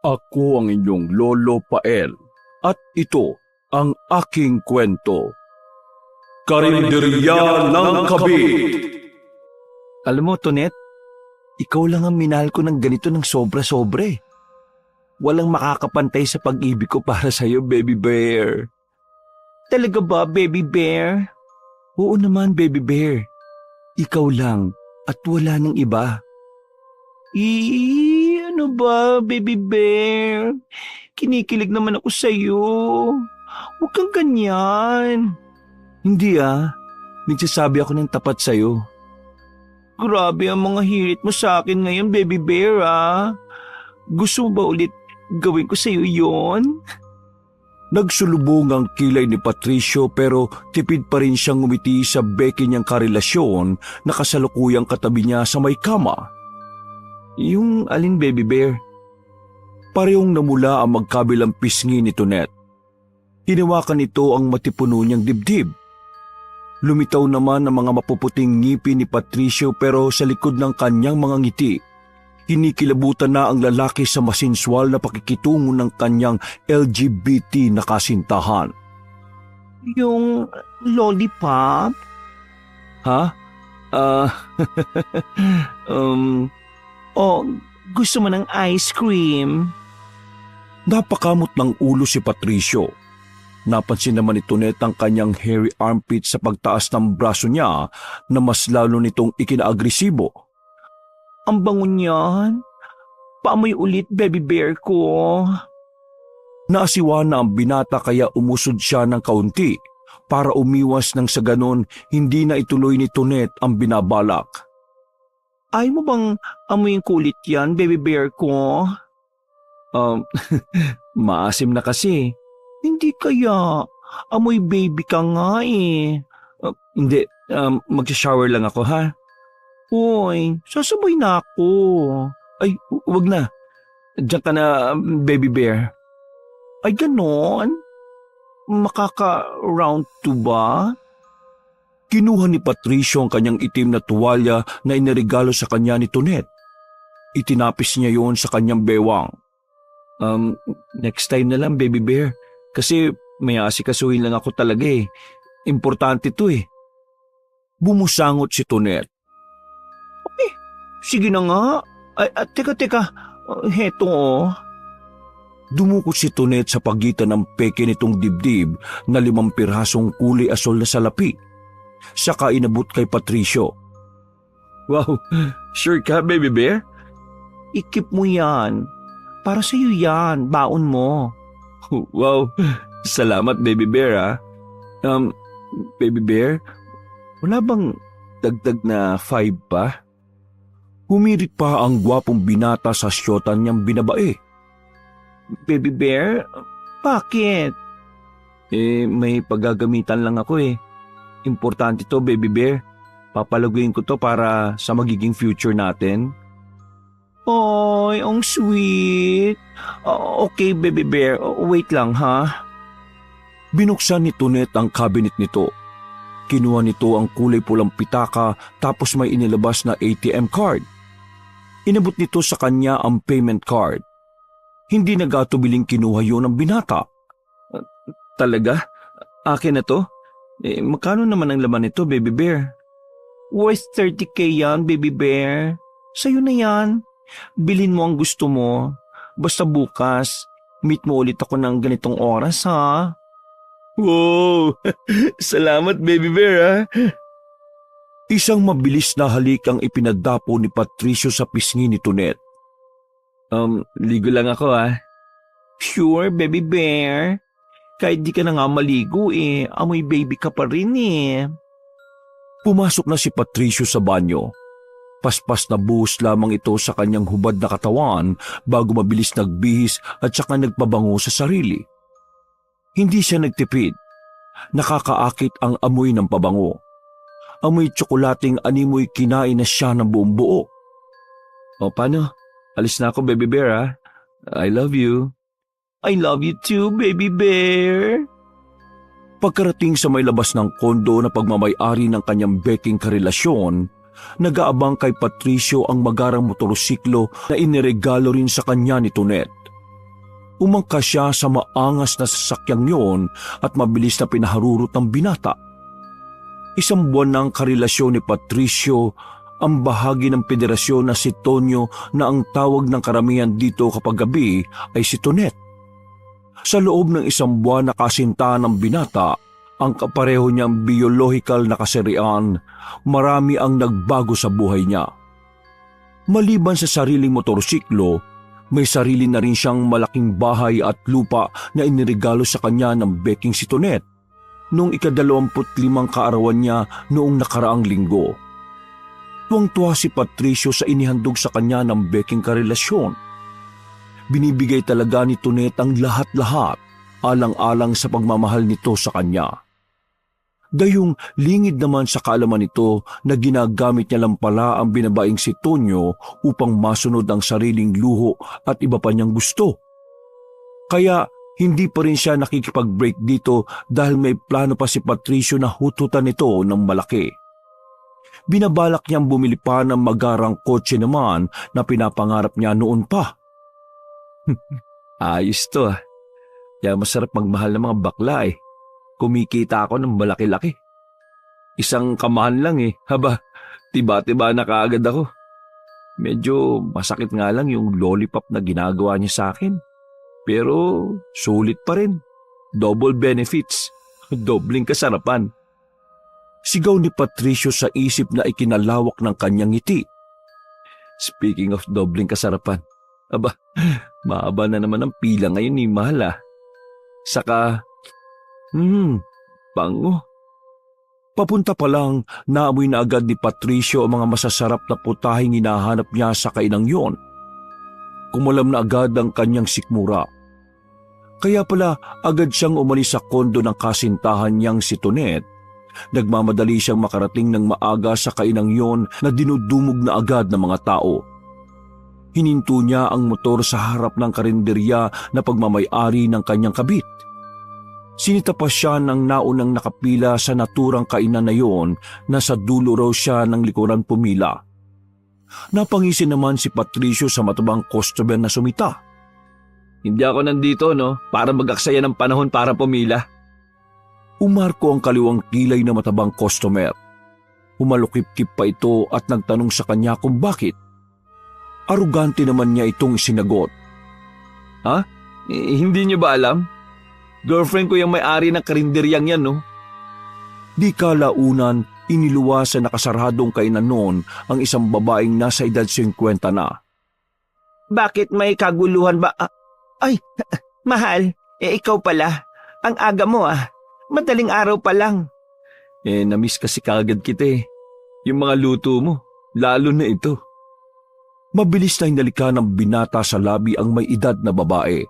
Ako ang inyong Lolo Pael at ito ang aking kwento. Karinderya ng Kabit. Alam mo, Tonet, ikaw lang ang minahal ko ng ganito ng sobra-sobra eh. Walang makakapantay sa pag-ibig ko para sa'yo, baby bear. Talaga ba, baby bear? Oo naman, baby bear. Ikaw lang at wala nang iba. Ano ba, baby bear? Kinikilig naman ako sa'yo. Huwag kang ganyan. Hindi nagsasabi ako ng tapat sa'yo. Grabe ang mga hirit mo sa akin ngayon, baby bear Gusto mo ba ulit gawin ko sa'yo yon? Nagsulubong ang kilay ni Patricio pero tipid pa rin siyang ngumiti sa beke niyang karelasyon na kasalukuyang katabi niya sa may kama. Yung alin, baby bear? Parehong namula ang magkabilang pisngi ni Tonet. Hinawakan nito ang matipuno niyang dibdib. Lumitaw naman ang mga mapuputing ngipin ni Patricio pero sa likod ng kanyang mga ngiti, kinikilabutan na ang lalaki sa masensual na pakikitungo ng kanyang LGBT na kasintahan. Yung lollipop? Ha? Gusto mo ng ice cream? Napakamot ng ulo si Patricio. Napansin naman ni Tonet ang kanyang hairy armpit sa pagtaas ng braso niya na mas lalo nitong ikina-agresibo. Ang bango niyan. Paamoy ulit, baby bear ko. Naasiwa na ang binata kaya umusod siya ng kaunti para umiwas nang sa ganon hindi na ituloy ni Tonet ang binabalak. Ayaw mo bang amoyin kulit yan, baby bear ko? Maasim na kasi. Hindi kaya. Amoy baby ka nga eh. Hindi, magsha-shower lang ako ha. Hoy, sasabay na ako. Ay, wag na. Diyan ka na, baby bear. Ay, ganon? Makaka-round 2 ba? Kinuha ni Patricio ang kanyang itim na tuwalya na iniregalo sa kanya ni Tonet. Itinapis niya yon sa kanyang bewang. Next time na lang, baby bear. Kasi may asikasuhin lang ako talaga eh. Importante to eh. Bumusangot si Tonet. Okay, sige na nga. Teka. Heto Dumukot si Tonet sa pagitan ng peke nitong dibdib na 5 pirasong kulay asol na salapi. Saka inabot kay Patricio. Wow, sure ka, baby bear? Ikip mo yan. Para sa'yo yan, baon mo. Wow, salamat baby bear Baby bear, wala bang dagdag na 5 pa? Humirit pa ang gwapong binata sa syotan niyang binabae. Baby bear, bakit? May paggagamitan lang ako eh. Importante to, baby bear. Papalaguin ko to para sa magiging future natin. Ay, ang sweet. Okay, baby bear. Wait lang, ha? Binuksan ni Tonet ang cabinet nito. Kinuha nito ang kulay pulang pitaka tapos may inilabas na ATM card. Inabot nito sa kanya ang payment card. Hindi nagatubiling kinuha yun ng binata. Talaga? Akin na to? Magkano naman ang laman nito, baby bear? Worth 30K yan, baby bear. Sa'yo na yan. Bilhin mo ang gusto mo. Basta bukas, meet mo ulit ako ng ganitong oras, ha? Wow! Salamat, baby bear, Isang mabilis na halik ang ipinagdapo ni Patricio sa pisngi ni Tonet. Ligo lang ako, Sure, baby bear. Kahit di ka na nga maligo, amoy baby ka pa rin, Pumasok na si Patricio sa banyo. Paspas na buhos lamang ito sa kanyang hubad na katawan bago mabilis nagbihis at saka nagpabango sa sarili. Hindi siya nagtipid. Nakakaakit ang amoy ng pabango. Amoy tsokolating animoy kinain na siya ng buong buo. O paano? Alis na ako, baby bear, I love you. I love you too, baby bear. Pagkarating sa may labas ng kondo na pagmamay-ari ng kanyang beking karelasyon, nag-aabang kay Patricio ang magarang motorsiklo na iniregalo rin sa kanya ni Tonet. Umangkas siya sa maangas na sasakyang yon at mabilis na pinaharurot ng binata. Isang buwan ng karelasyon ni Patricio ang bahagi ng federasyon na si Tonyo na ang tawag ng karamihan dito kapag gabi ay si Tonet. Sa loob ng isang buwan na kasintahan ng binata, ang kapareho niyang biyolohikal na kasarian, marami ang nagbago sa buhay niya. Maliban sa sariling motorsiklo, may sarili na rin siyang malaking bahay at lupa na iniregalo sa kanya ng beking si Tonet noong ika-25 kaarawan niya noong nakaraang linggo. Tuwang-tuwa si Patricio sa inihandog sa kanya ng beking karelasyon. Binibigay talaga ni Tonet ang lahat-lahat alang-alang sa pagmamahal nito sa kanya. Gayong lingid naman sa kaalaman nito na ginagamit niya lang pala ang binabaing si Tonyo upang masunod ang sariling luho at iba pa niyang gusto. Kaya hindi pa rin siya nakikipag-break dito dahil may plano pa si Patricio na hututan nito ng malaki. Binabalak niyang bumili pa ng magarang kotse naman na pinapangarap niya noon pa. Ayos to ah. Kaya masarap magmahal ng mga bakla eh. Kumikita ako ng malaki-laki. Isang kamahan lang eh. Haba, tiba-tiba na kaagad ako. Medyo masakit nga lang yung lollipop na ginagawa niya sa akin. Pero sulit pa rin. Double benefits. Dobling kasarapan. Sigaw ni Patricio sa isip na ikinalawak ng kanyang ngiti. Speaking of dobling kasarapan, aba, mahaba na naman ang pila ngayon ni Mahal ah. Saka, bango. Papunta pa lang, naamoy na agad ni Patricio ang mga masasarap na putahing hinahanap niya sa kainang yon. Kumalam na agad ang kanyang sikmura. Kaya pala agad siyang umalis sa kondo ng kasintahan niyang si Tonet. Nagmamadali siyang makarating ng maaga sa kainang yon na dinudumog na agad ng mga tao. Hininto niya ang motor sa harap ng karinderya na pagmamay-ari ng kanyang kabit. Sinita pa siya ng naunang nakapila sa naturang kainan na yon na sa dulo raw siya ng likuran pumila. Napangisi naman si Patricio sa matabang customer na sumita. Hindi ako nandito no, para mag-aksaya ng panahon para pumila. Umarko ang kaliwang kilay na matabang customer. Humalukip-kip pa ito at nagtanong sa kanya kung bakit. Arugante naman niya itong sinagot. Ha? Hindi niyo ba alam? Girlfriend ko yung may-ari ng karinderyang yan, no? Di kalaunan, iniluwas sa nakasaradong kainan noon ang isang babaeng nasa edad 50 na. Bakit may kaguluhan ba? Ay, mahal, ikaw pala. Ang aga mo ah. Madaling araw pa lang. Namiss kasi kagad kita eh. Yung mga luto mo, lalo na ito. Mabilis na hinalika ng binata sa labi ang may edad na babae.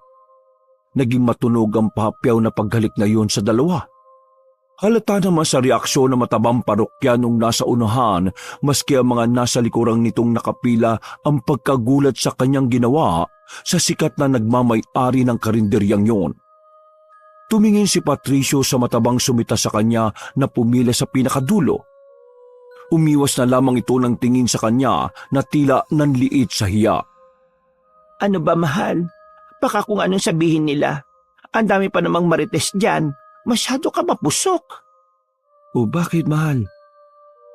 Naging matunog ang papyaw na paghalik na yun sa dalawa. Halata naman sa reaksyon ng matabang parokyanong nasa unahan maski ang mga nasa likurang nitong nakapila ang pagkagulat sa kanyang ginawa sa sikat na nagmamay-ari ng karinderyang yon. Tumingin si Patricio sa matabang sumita sa kanya na pumila sa pinakadulo. Umiwas na lamang ito ng tingin sa kanya na tila nanliit sa hiya. Ano ba mahal? Baka kung anong sabihin nila. Ang dami pa namang marites dyan. Masyado ka mapusok. O bakit mahal?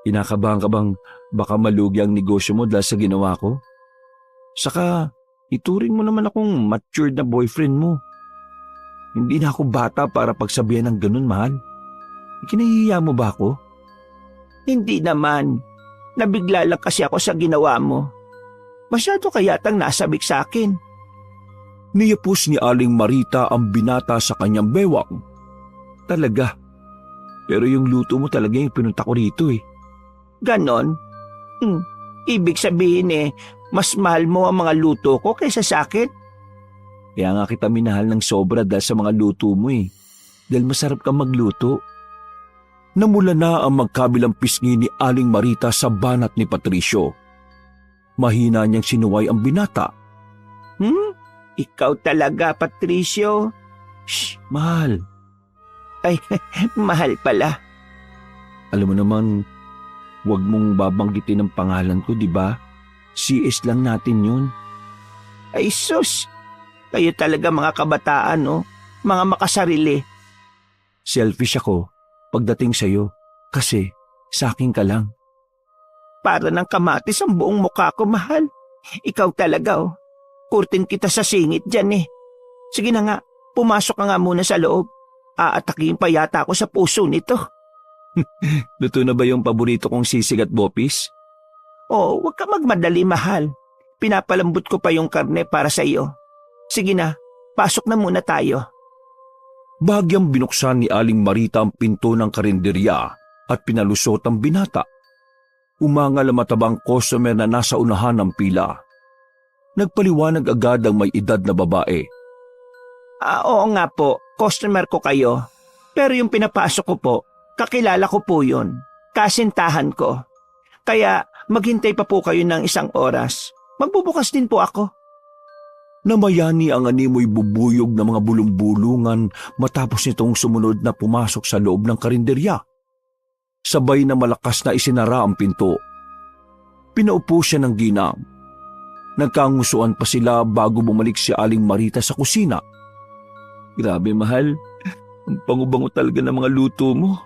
Kinakabahan ka bang baka malugi ang negosyo mo dahil sa ginawa ko? Saka ituring mo naman akong matured na boyfriend mo. Hindi na ako bata para pagsabihan ng ganun, mahal. Ikinahihiya mo ba ako? Hindi naman. Nabigla lang kasi ako sa ginawa mo. Masyado kayatang nasabik sa akin. Niyapos ni Aling Marita ang binata sa kanyang bewang. Talaga. Pero yung luto mo talaga yung pinunta ko rito eh. Ganon? Ibig sabihin mas mahal mo ang mga luto ko kaysa sa akin? Kaya nga kita minahal ng sobra dahil sa mga luto mo eh. Dahil masarap kang magluto. Namula na ang magkabilang pisngi ni Aling Marita sa banat ni Patricio. Mahina niyang sinuway ang binata. Ikaw talaga, Patricio? Shh, mahal. Ay, mahal pala. Alam mo naman, huwag mong babanggitin ang pangalan ko, di ba? CS lang natin yun. Ay sus, Kayo talaga mga kabataan, no? Mga makasarili. Selfish ako pagdating sa'yo kasi sa akin ka lang. Para ng kamatis ang buong mukha ko, mahal. Ikaw talaga, oh. Kurtin kita sa singit dyan, eh. Sige na nga, pumasok ka nga muna sa loob. Aatakihin pa yata ako sa puso nito. Luto na ba yung paborito kong sisig at bopis? Oh, huwag ka magmadali, mahal. Pinapalambot ko pa yung karne para sa iyo. Sige na, pasok na muna tayo. Bahagyang binuksan ni Aling Marita ang pinto ng karinderya at pinalusot ang binata. Umangal ang matabang customer na nasa unahan ng pila. Nagpaliwanag agad ang may edad na babae. Oo nga po, customer ko kayo. Pero yung pinapasok ko po, kakilala ko po yun. Kasintahan ko. Kaya maghintay pa po kayo ng 1 oras. Magbubukas din po ako. Namayani ang animoy bubuyog ng mga bulong-bulungan matapos nitong sumunod na pumasok sa loob ng karinderya. Sabay na malakas na isinara ang pinto. Pinaupo siya ng ginang. Nagkangusuan pa sila bago bumalik si Aling Marita sa kusina. Grabe, mahal. Ang bango-bango talaga ng mga luto mo.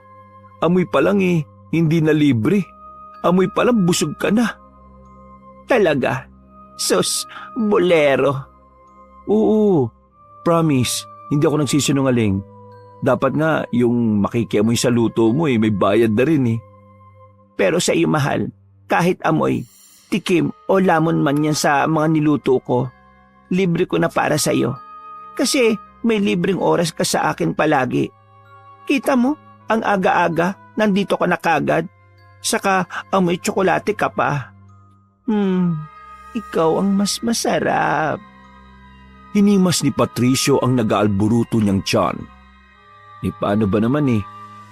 Amoy pa lang hindi na libre. Amoy pa lang busog ka na. Talaga? Sus, bolero. Oo, promise. Hindi ako nagsisinungaling. Dapat nga yung makikiamoy sa luto mo may bayad na rin . Pero sa iyo, mahal, kahit amoy, tikim o lamon man yan sa mga niluto ko, libre ko na para sa iyo. Kasi may libreng oras ka sa akin palagi. Kita mo, ang aga-aga, nandito ka na kagad. Saka amoy tsokolate ka pa. Ikaw ang mas masarap. Hinimas ni Patricio ang nag-aalburuto niyang tiyan. Paano ba naman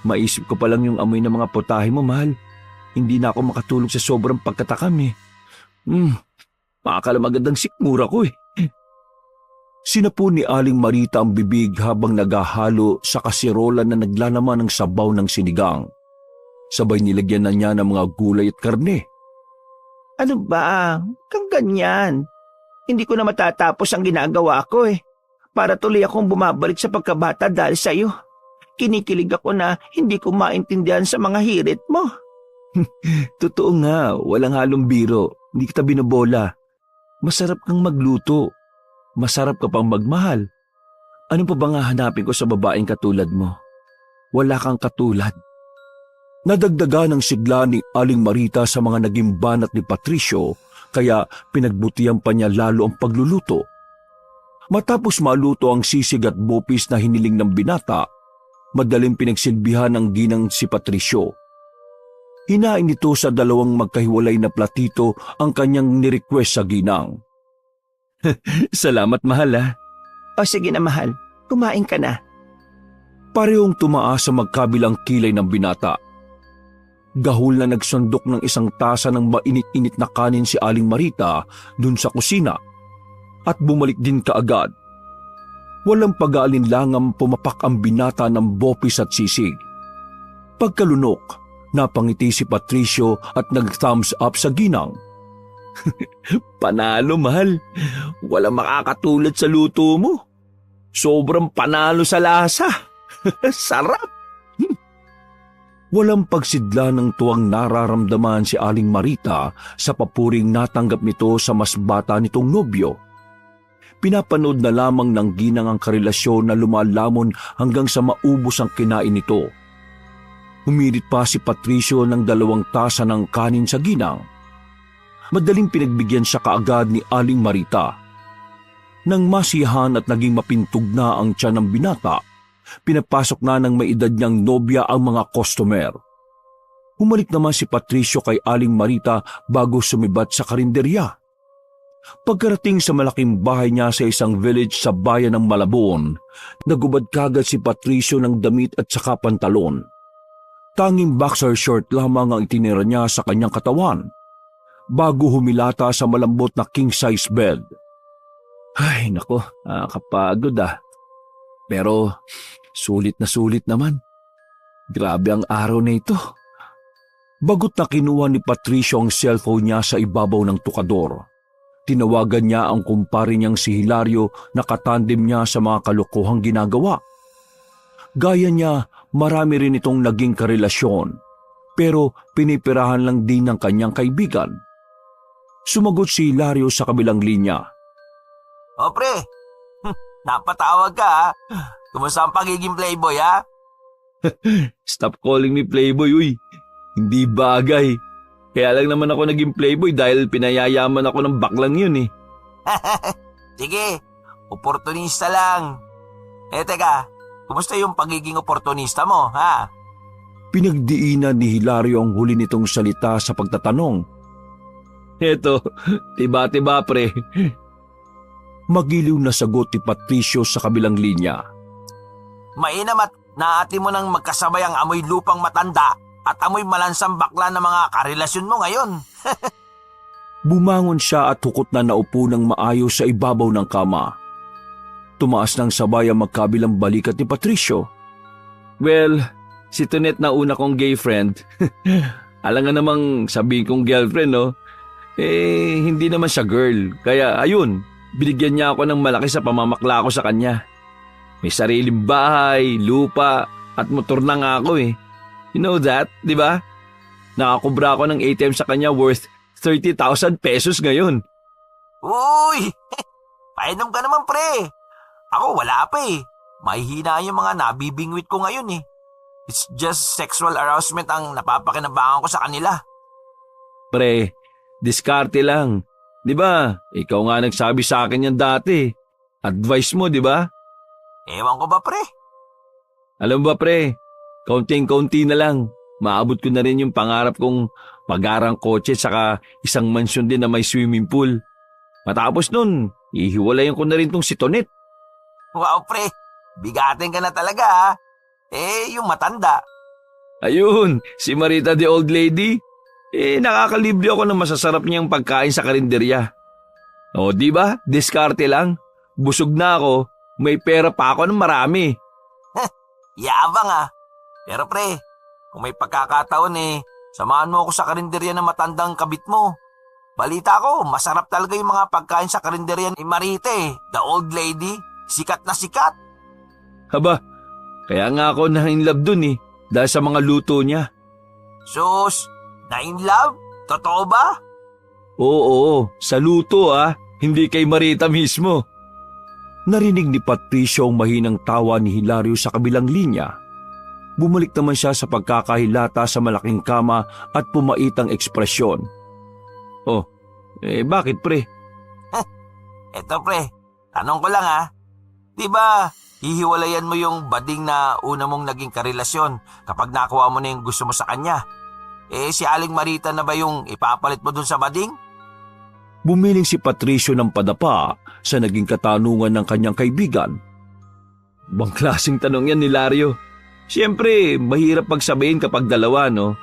maisip ko pa lang yung amoy ng mga putahe mo, mahal. Hindi na ako makatulog sa sobrang pagkatakam . Makakalamagandang sikmura ko . Sinapo ni Aling Marita ang bibig habang naghahalo sa kasirola na naglalaman ng sabaw ng sinigang. Sabay nilagyan na niya ng mga gulay at karne. Ano ba? Kang ganyan. Hindi ko na matatapos ang ginagawa ko . Para tuloy akong bumabalik sa pagkabata dahil sa iyo. Kinikilig ako na hindi ko maintindihan sa mga hirit mo. Totoo nga, walang halong biro. Hindi kita binobola. Masarap kang magluto. Masarap ka pang magmahal. Ano pa ba nga hanapin ko sa babaeng katulad mo? Wala kang katulad. Nadagdagan ng sigla ni Aling Marita sa mga naging banat ni Patricio, kaya pinagbutihan pa niya lalo ang pagluluto. Matapos maluto ang sisig at bopis na hiniling ng binata, madaling pinagsilbihan ng ginang si Patricio. Hinain nito sa 2 magkahiwalay na platito ang kanyang nirequest sa ginang. Salamat, mahal . O sige na, mahal, kumain ka na. Parehong tumaas sa magkabilang kilay ng binata. Gahul na nagsundok ng 1 tasa ng mainit-init na kanin si Aling Marita dun sa kusina at bumalik din kaagad. Walang pag-aalinlangang pumapak ang binata ng bopis at sisig. Pagkalunok, napangiti si Patricio at nag-thumbs up sa ginang. Panalo, mahal. Walang makakatulad sa luto mo. Sobrang panalo sa lasa. Sarap! Walang pagsidla ng tuwang nararamdaman si Aling Marita sa papuring natanggap nito sa mas bata nitong nobyo. Pinapanood na lamang ng ginang ang karelasyon na lumalamon hanggang sa maubos ang kinain nito. Humirit pa si Patricio ng 2 tasa ng kanin sa ginang. Madaling pinagbigyan siya kaagad ni Aling Marita. Nang masiyahan at naging mapintog na ang tiyan ng binata, pinapasok na ng may edad niyang nobya ang mga customer. Humalik naman si Patricio kay Aling Marita bago sumibat sa karinderya. Pagkarating sa malaking bahay niya sa isang village sa bayan ng Malabon, nagubad kagad si Patricio ng damit at saka pantalon. Tanging boxer short lamang ang itinira niya sa kanyang katawan bago humilata sa malambot na king-size bed. Ay, nako, nakakapagod . Pero sulit naman. Grabe ang araw na ito. Bagot na kinuha ni Patricio ang cellphone niya sa ibabaw ng tukador. tinawagan niya ang kumpare niyang si Hilario na katandem niya sa mga kalokohang ginagawa. Gaya niya, marami rin itong naging karelasyon, pero pinipirahan lang din ng kanyang kaibigan. Sumagot si Hilario sa kabilang linya. O pre, napatawag ka ha. Kumusta ang pagiging playboy ha? Stop calling me playboy, uy. Hindi bagay. Kaya lang naman ako naging playboy dahil pinayayaman ako ng baklang yun eh. Sige, oportunista lang. Teka, kumusta yung pagiging oportunista mo ha? Pinagdiinan ni Hilario ang huli nitong salita sa pagtatanong. Eto, tiba-tiba pre. Magiliw na sagot ni Patricio sa kabilang linya. Mainam at naati mo nang magkasabay ang amoy lupang matanda at amoy malansang bakla ng mga karelasyon mo ngayon. Bumangon siya at hukot na naupo ng maayos sa ibabaw ng kama. Tumaas ng sabay ang magkabilang balikat ni Patricio. Well, si Tonet na una kong gay friend. Alam nga namang sabihin kong girlfriend, no? Hindi naman siya girl. Kaya ayun, binigyan niya ako ng malaki sa pamamakla ko sa kanya. May sariling bahay, lupa, at motor na nga ako eh. You know that, di ba? Nakakubra ako ng ATM sa kanya worth 30,000 pesos ngayon. Uy! Painom ka naman pre. Ako wala pa eh. Mahihina yung mga nabibingwit ko ngayon eh. It's just sexual arousement ang napapakinabangan ko sa kanila. Pre, diskarte lang. Di ba? Ikaw nga nagsabi sa akin yan dati. Advice mo, di ba? Ewan ko ba pre? Alam ba pre, kaunting-kaunti na lang. Maabot ko na rin yung pangarap kong mag-arang kotse saka isang mansyon din na may swimming pool. Matapos nun, ihiwalayan ko na rin tong si Tonet. Wow pre, bigatin ka na talaga ha. Yung matanda. Ayun, si Marita the old lady. Nakakalibre ako ng masasarap niyang pagkain sa karinderya. O di ba, diskarte lang. Busog na ako, may pera pa ako ng marami. Yabang ah. Pero pre, kung may pagkakataon samahan mo ako sa karinderya ng matandang kabit mo. Balita ko, masarap talaga yung mga pagkain sa karinderya ni Marite, the old lady. Sikat na sikat. Haba, kaya nga ako na-inlove dun dahil sa mga luto niya. Sus, na-in love? Totoo ba? Oo, sa luto hindi kay Marita mismo. Narinig ni Patricio ang mahinang tawa ni Hilario sa kabilang linya. Bumalik naman siya sa pagkakahilata sa malaking kama at pumaitang ekspresyon. Oh, bakit pre? Eto pre, tanong ko lang Diba, hihiwalayan mo yung bading na una mong naging karelasyon kapag nakuha mo na yung gusto mo sa kanya. Si Aling Marita na ba yung ipapalit mo dun sa bading? Bumiling si Patricio ng padapa sa naging katanungan ng kanyang kaibigan. Bang klaseng tanong yan, Hilario. Siyempre, mahirap pagsabihin kapag dalawa, no?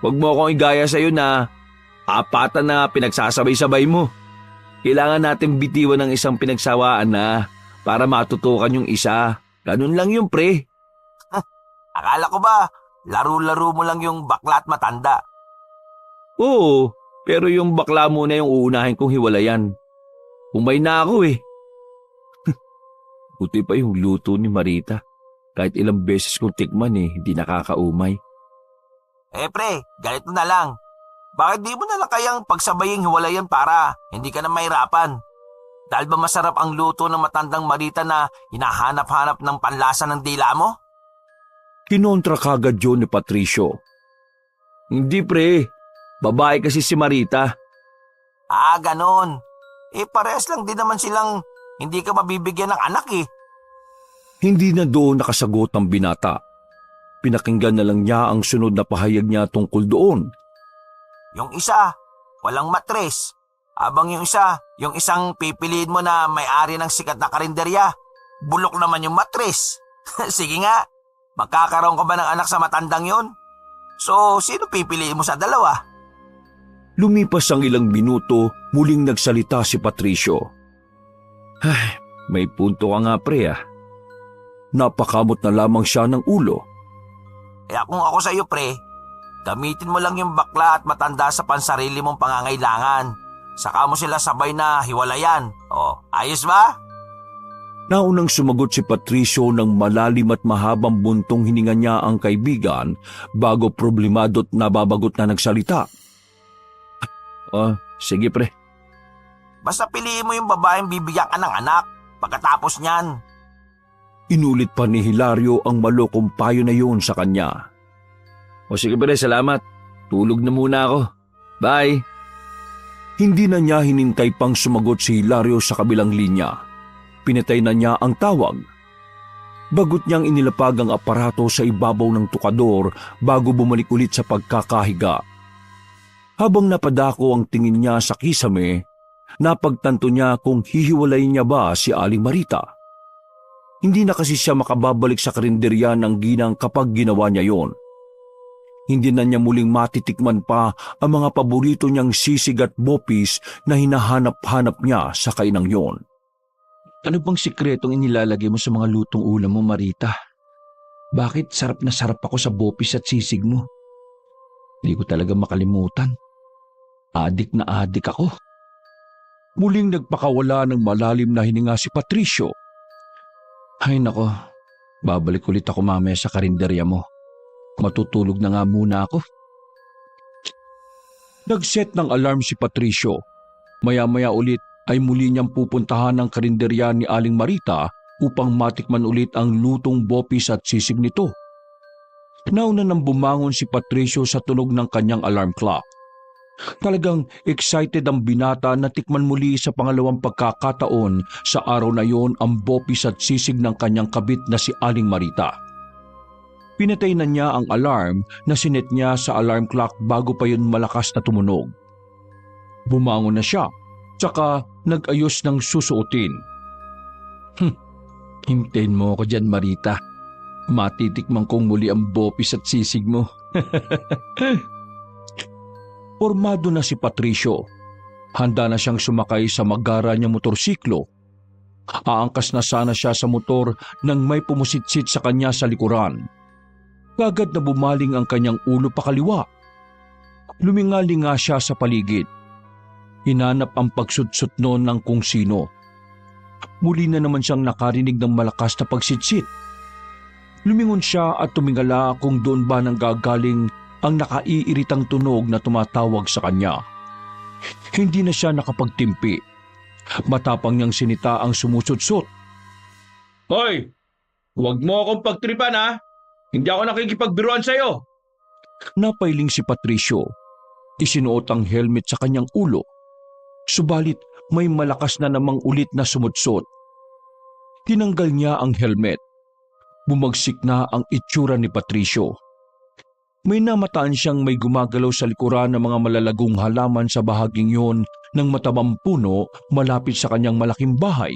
Huwag mo akong igaya sa'yo na apatan na pinagsasabay-sabay mo. Kailangan natin bitiwan ng isang pinagsawaan para matutukan yung isa. Ganun lang yung pre. Akala ko ba, laro-laro mo lang yung bakla at matanda? Oo, pero yung bakla muna yung uunahin kong hiwalayan. Umay na ako Buti pa yung luto ni Marita. Kahit ilang beses kong tikman hindi nakakaumay. Pre, ganito na lang. Bakit di mo na lang kayang pagsabaying hiwalayan para hindi ka na mahirapan? Dahil ba masarap ang luto ng matandang Marita na hinahanap-hanap ng panlasa ng dila mo? Kinontra kagad yun ni Patricio. Hindi pre, babae kasi si Marita. Ganon. Parehas lang din naman silang hindi ka mabibigyan ng anak Hindi na doon nakasagot ang binata. Pinakinggan na lang niya ang sunod na pahayag niya tungkol doon. Yung isa, walang matres. Abang yung isa, yung isang pipiliin mo na may-ari ng sikat na karinderya. Bulok naman yung matres. Sige nga, magkakaroon ka ba ng anak sa matandang yon? So, sino pipiliin mo sa dalawa? Lumipas ang ilang minuto, muling nagsalita si Patricio. Ay, may punto ka nga pre Napakamot na lamang siya ng ulo. Kaya kung ako sa iyo pre, gamitin mo lang yung bakla at matanda sa pansarili mong pangangailangan. Saka mo sila sabay na hiwalayan. O, ayos ba? Naunang sumagot si Patricio ng malalim at mahabang buntong hininga niya ang kaibigan bago problemado't nababagot na nagsalita. Sige pre. Basta piliin mo yung babaeng bibigyan ka ng anak pagkatapos niyan. Inulit pa ni Hilario ang malokong payo na yun sa kanya. O sige pre, salamat. Tulog na muna ako. Bye. Hindi na niya hinintay pang sumagot si Hilario sa kabilang linya. Pinatay na niya ang tawag. Bagot niyang inilapag ang aparato sa ibabaw ng tukador bago bumalik ulit sa pagkakahiga. Habang napadako ang tingin niya sa kisame, napagtanto niya kung hihiwalayin niya ba si Aling Marita. Hindi na kasi siya makababalik sa karinderya ng ginang kapag ginawa niya yon. Hindi na niya muling matitikman pa ang mga paborito niyang sisig at bopis na hinahanap-hanap niya sa kainang yon. Ano bang sikretong inilalagay mo sa mga lutong ulam mo, Marita? Bakit sarap na sarap ako sa bopis at sisig mo? Hindi ko talaga makalimutan. Adik na adik ako. Muling nagpakawala ng malalim na hininga si Patricio. Ay nako, babalik ulit ako mamaya sa karinderya mo. Matutulog na nga muna ako. Nag-set ng alarm si Patricio. Maya-maya ulit ay muli niyang pupuntahan ang karinderya ni Aling Marita upang matikman ulit ang lutong bopis at sisig nito. Nauna nang bumangon si Patricio sa tunog ng kanyang alarm clock. Talagang excited ang binata na tikman muli sa pangalawang pagkakataon sa araw na yon ang bopis at sisig ng kanyang kabit na si Aling Marita. Pinatay na niya ang alarm na sinet niya sa alarm clock bago pa yun malakas na tumunog. Bumangon na siya, tsaka nag-ayos ng susuotin. Hintayin mo ako dyan, Marita. Matitikman kong muli ang bopis at sisig mo. Pormado na si Patricio. Handa na siyang sumakay sa magara niyang motorsiklo. Aangkas na sana siya sa motor nang may pumusitsit sa kanya sa likuran. Kagad na bumaling ang kanyang ulo pakaliwa. Lumingalinga siya sa paligid. Hinanap ang pagsutsut noon ng kung sino. Muli na naman siyang nakarinig ng malakas na pagsitsit. Lumingon siya at tumingala kung doon ba nanggagaling ang nakaiiritang tunog na tumatawag sa kanya. Hindi na siya nakapagtimpi. Matapang niyang sinita ang sumusutsut. Hoy! Huwag mo akong pagtripan ha! Hindi ako nakikipagbiruan sa'yo! Napailing si Patricio. Isinuot ang helmet sa kanyang ulo. Subalit may malakas na namang ulit na sumutsot. Tinanggal niya ang helmet. Bumagsik na ang itsura ni Patricio. May namataan siyang may gumagalaw sa likuran ng mga malalagong halaman sa bahaging yon ng matabang puno malapit sa kanyang malaking bahay.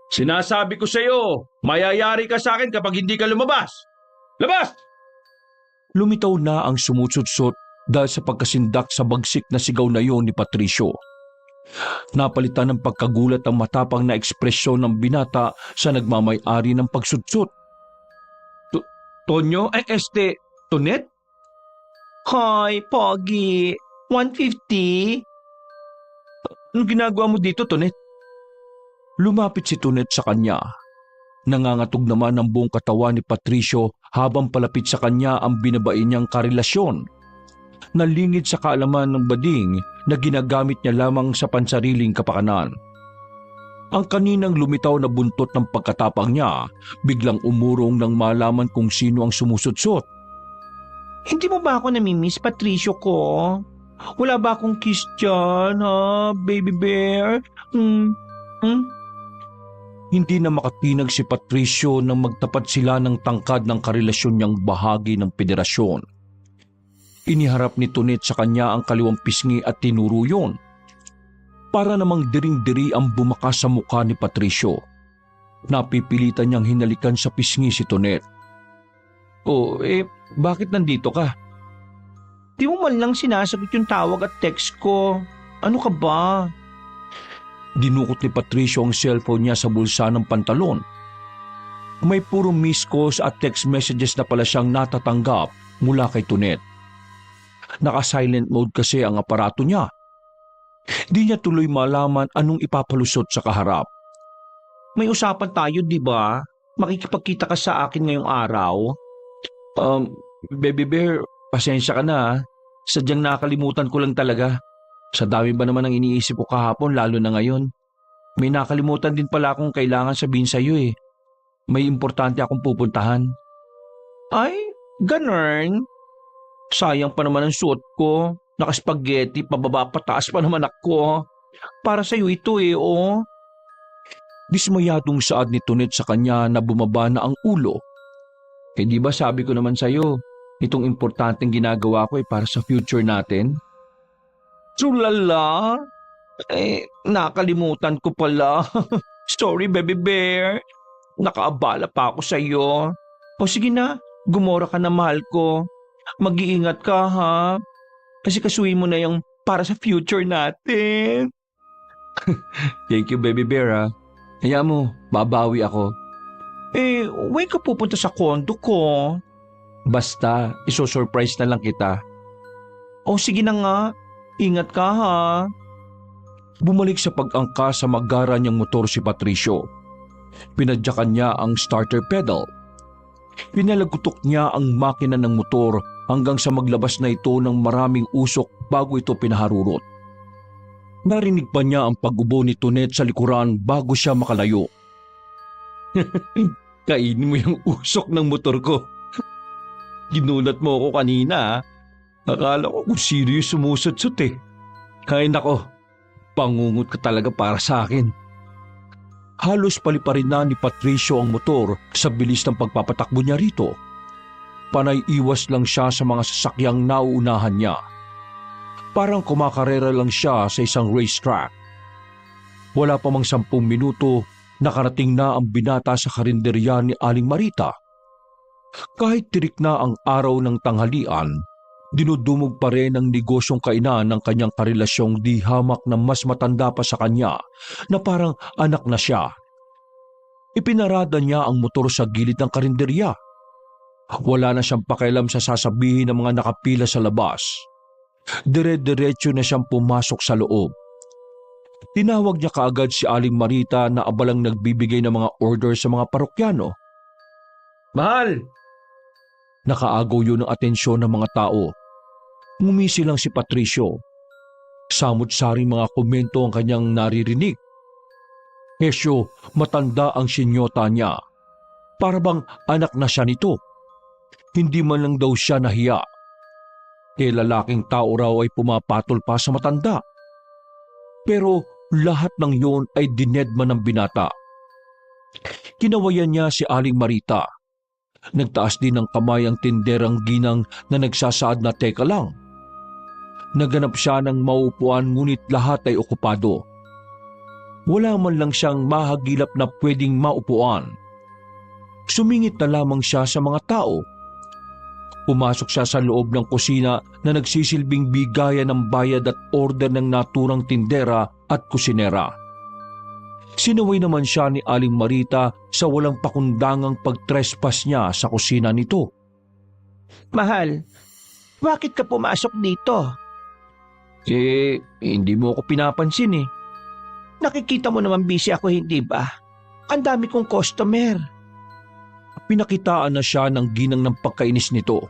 Sinasabi ko sa'yo, mayayari ka sa akin kapag hindi ka lumabas! Labas! Lumitaw na ang sumusutsot dahil sa pagkasindak sa bagsik na sigaw na yon ni Patricio. Napalitan ng pagkagulat ang matapang na ekspresyon ng binata sa nagmamay-ari ng pagsutsot. Tonyo? Tonet? Hoy, Pogi, 150? Anong ginagawa mo dito, Tonet? Lumapit si Tonet sa kanya. Nangangatog naman ang buong katawan ni Patricio habang palapit sa kanya ang binabain niyang karelasyon. Nalingid sa kaalaman ng bading na ginagamit niya lamang sa pansariling kapakanan. Ang kaninang lumitaw na buntot ng pagkatapang niya biglang umurong nang malaman kung sino ang sumusutsot. Hindi mo ba ako namimiss, Patricio ko? Wala ba akong kiss dyan, ha, baby bear? Hindi na makatinag si Patricio nang magtapat sila ng tangkad ng karelasyon niyang bahagi ng federasyon. Iniharap ni Tonet sa kanya ang kaliwang pisngi at tinuro yun. Para namang diring-diri ang bumakas sa mukha ni Patricio. Napipilitan niyang hinalikan sa pisngi si Tonet. Bakit nandito ka? Di mo man lang sinasagot yung tawag at text ko. Ano ka ba? Dinukot ni Patricio ang cellphone niya sa bulsa ng pantalon. May puro missed calls at text messages na pala siyang natatanggap mula kay Tonet. Naka-silent mode kasi ang aparato niya. Di niya tuloy malaman anong ipapalusot sa kaharap. May usapan tayo, di ba? Makikipagkita ka sa akin ngayong araw. Baby Bear, pasensya ka na ah. Sadyang nakalimutan ko lang talaga. Sa dami ba naman ang iniisip ko kahapon, lalo na ngayon. May nakalimutan din pala akong kailangan sabihin sa iyo eh. May importante akong pupuntahan. Ay, ganun. Sayang pa naman ang suot ko. Nakaspaghetti, pababa pataas pa naman ako. Para sa iyo ito eh, oh. Dismayadong saad ni Tonet sa kanya na bumaba na ang ulo. Eh di ba sabi ko naman sa iyo, itong importanteng ginagawa ko ay para sa future natin? Sulala! Nakalimutan ko pala. Sorry, baby bear. Nakaabala pa ako sa iyo. O sige na, gumora ka na mahal ko. Mag-iingat ka ha. Kasi kasuhin mo na yung para sa future natin. Thank you, baby bear ha. Hayaan mo, babawi ako. When ka pupunta sa kondo ko? Basta, iso-surprise na lang kita. O sige na nga, ingat ka ha. Bumalik sa pag-angka sa magara niyang motor si Patricio. Pinadyakan niya ang starter pedal. Pinalagutok niya ang makina ng motor hanggang sa maglabas na ito ng maraming usok bago ito pinaharurot. Narinig pa niya ang pag-ubo ni Tonet sa likuran bago siya makalayo. Kainin mo yung usok ng motor ko. Ginulat mo ako kanina. Akala ko kung sino yung sumusutsut eh. Ay nako, pangungot ka talaga para sa akin. Halos paliparin na ni Patricio ang motor sa bilis ng pagpapatakbo niya rito. Panay iwas lang siya sa mga sasakyang nauunahan niya. Parang kumakarera lang siya sa isang racetrack. Wala pa mang 10 minuto, nakarating na ang binata sa karinderya ni Aling Marita. Kahit tirik na ang araw ng tanghalian, dinudumog pa rin ang negosyong kainan ng kanyang karelasyong di hamak na mas matanda pa sa kanya na parang anak na siya. Ipinarada niya ang motor sa gilid ng karinderya. Wala na siyang pakialam sa sasabihin ng mga nakapila sa labas. Dire-diretso na siyang pumasok sa loob. Tinawag niya kaagad si Aling Marita na abalang nagbibigay ng mga order sa mga parokyano. Mahal! Nakaagaw yun ng atensyon ng mga tao. Ngumisi lang si Patricio. Samot-saring mga komento ang kanyang naririnig. Kesyo, matanda ang sinyota niya. Para bang anak na siya nito. Hindi man lang daw siya nahiya. Kaya lalaking tao raw ay pumapatol pa sa matanda. Pero lahat ng yon ay dinedma ng binata. Kinawayan niya si Aling Marita. Nagtaas din ng kamay ang tinderang ginang na nagsasaad na teka lang. Naganap siya ng maupuan ngunit lahat ay okupado. Wala man lang siyang mahagilap na pwedeng maupuan. Sumingit na lamang siya sa mga tao. Pumasok siya sa loob ng kusina na nagsisilbing bigayan ng bayad at order ng naturang tindera at kusinera. Sinaway naman siya ni Aling Marita sa walang pakundangang pagtrespass niya sa kusina nito. Mahal, bakit ka pumasok dito? Hindi mo ako pinapansin eh. Nakikita mo naman busy ako, hindi ba? Ang dami kong customer. Pinakitaan na siya ng ginang ng pagkainis nito.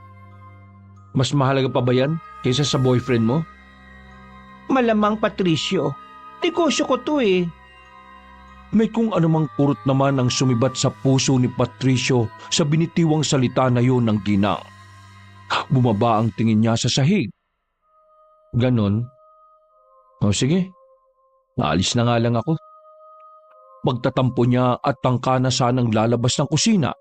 Mas mahalaga pa ba yan kaysa sa boyfriend mo? Malamang, Patricio. Negosyo ko to eh. May kung anumang kurot naman ang sumibat sa puso ni Patricio sa binitiwang salita na yun ng ginang. Bumaba ang tingin niya sa sahig. Ganon? O sige, naalis na nga lang ako. Pagtatampo niya at tangka na sanang lalabas ng kusina.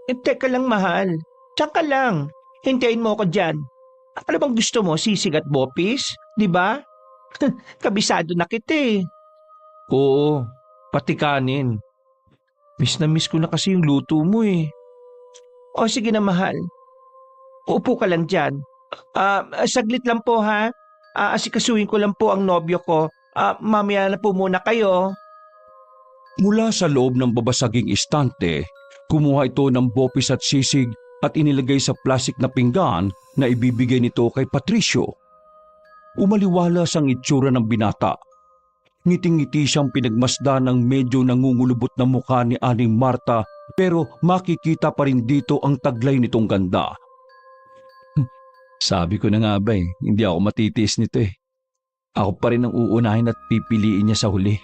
Teka lang, mahal. Tsaka lang. Hintayin mo ako dyan. Ano bang gusto mo, sisig at bopis? Di ba? Kabisado na kita eh. Oo, pati kanin. Miss na miss ko na kasi yung luto mo eh. O sige na, mahal. Uupo ka lang dyan. Saglit lang po ha. Asikasuhin ko lang po ang nobyo ko. Mamaya na po muna kayo. Mula sa loob ng babasaging istante, kumuha ito ng bopis at sisig at inilagay sa plastik na pinggan na ibibigay nito kay Patricio. Umaliwalas ang itsura ng binata. Ngiting-ngiti siyang pinagmasdan ng medyo nangungulubot na mukha ni Aling Marta, pero makikita pa rin dito ang taglay nitong ganda. Sabi ko na nga ba hindi ako matitiis nito eh. Ako pa rin ang uunahin at pipiliin niya sa huli.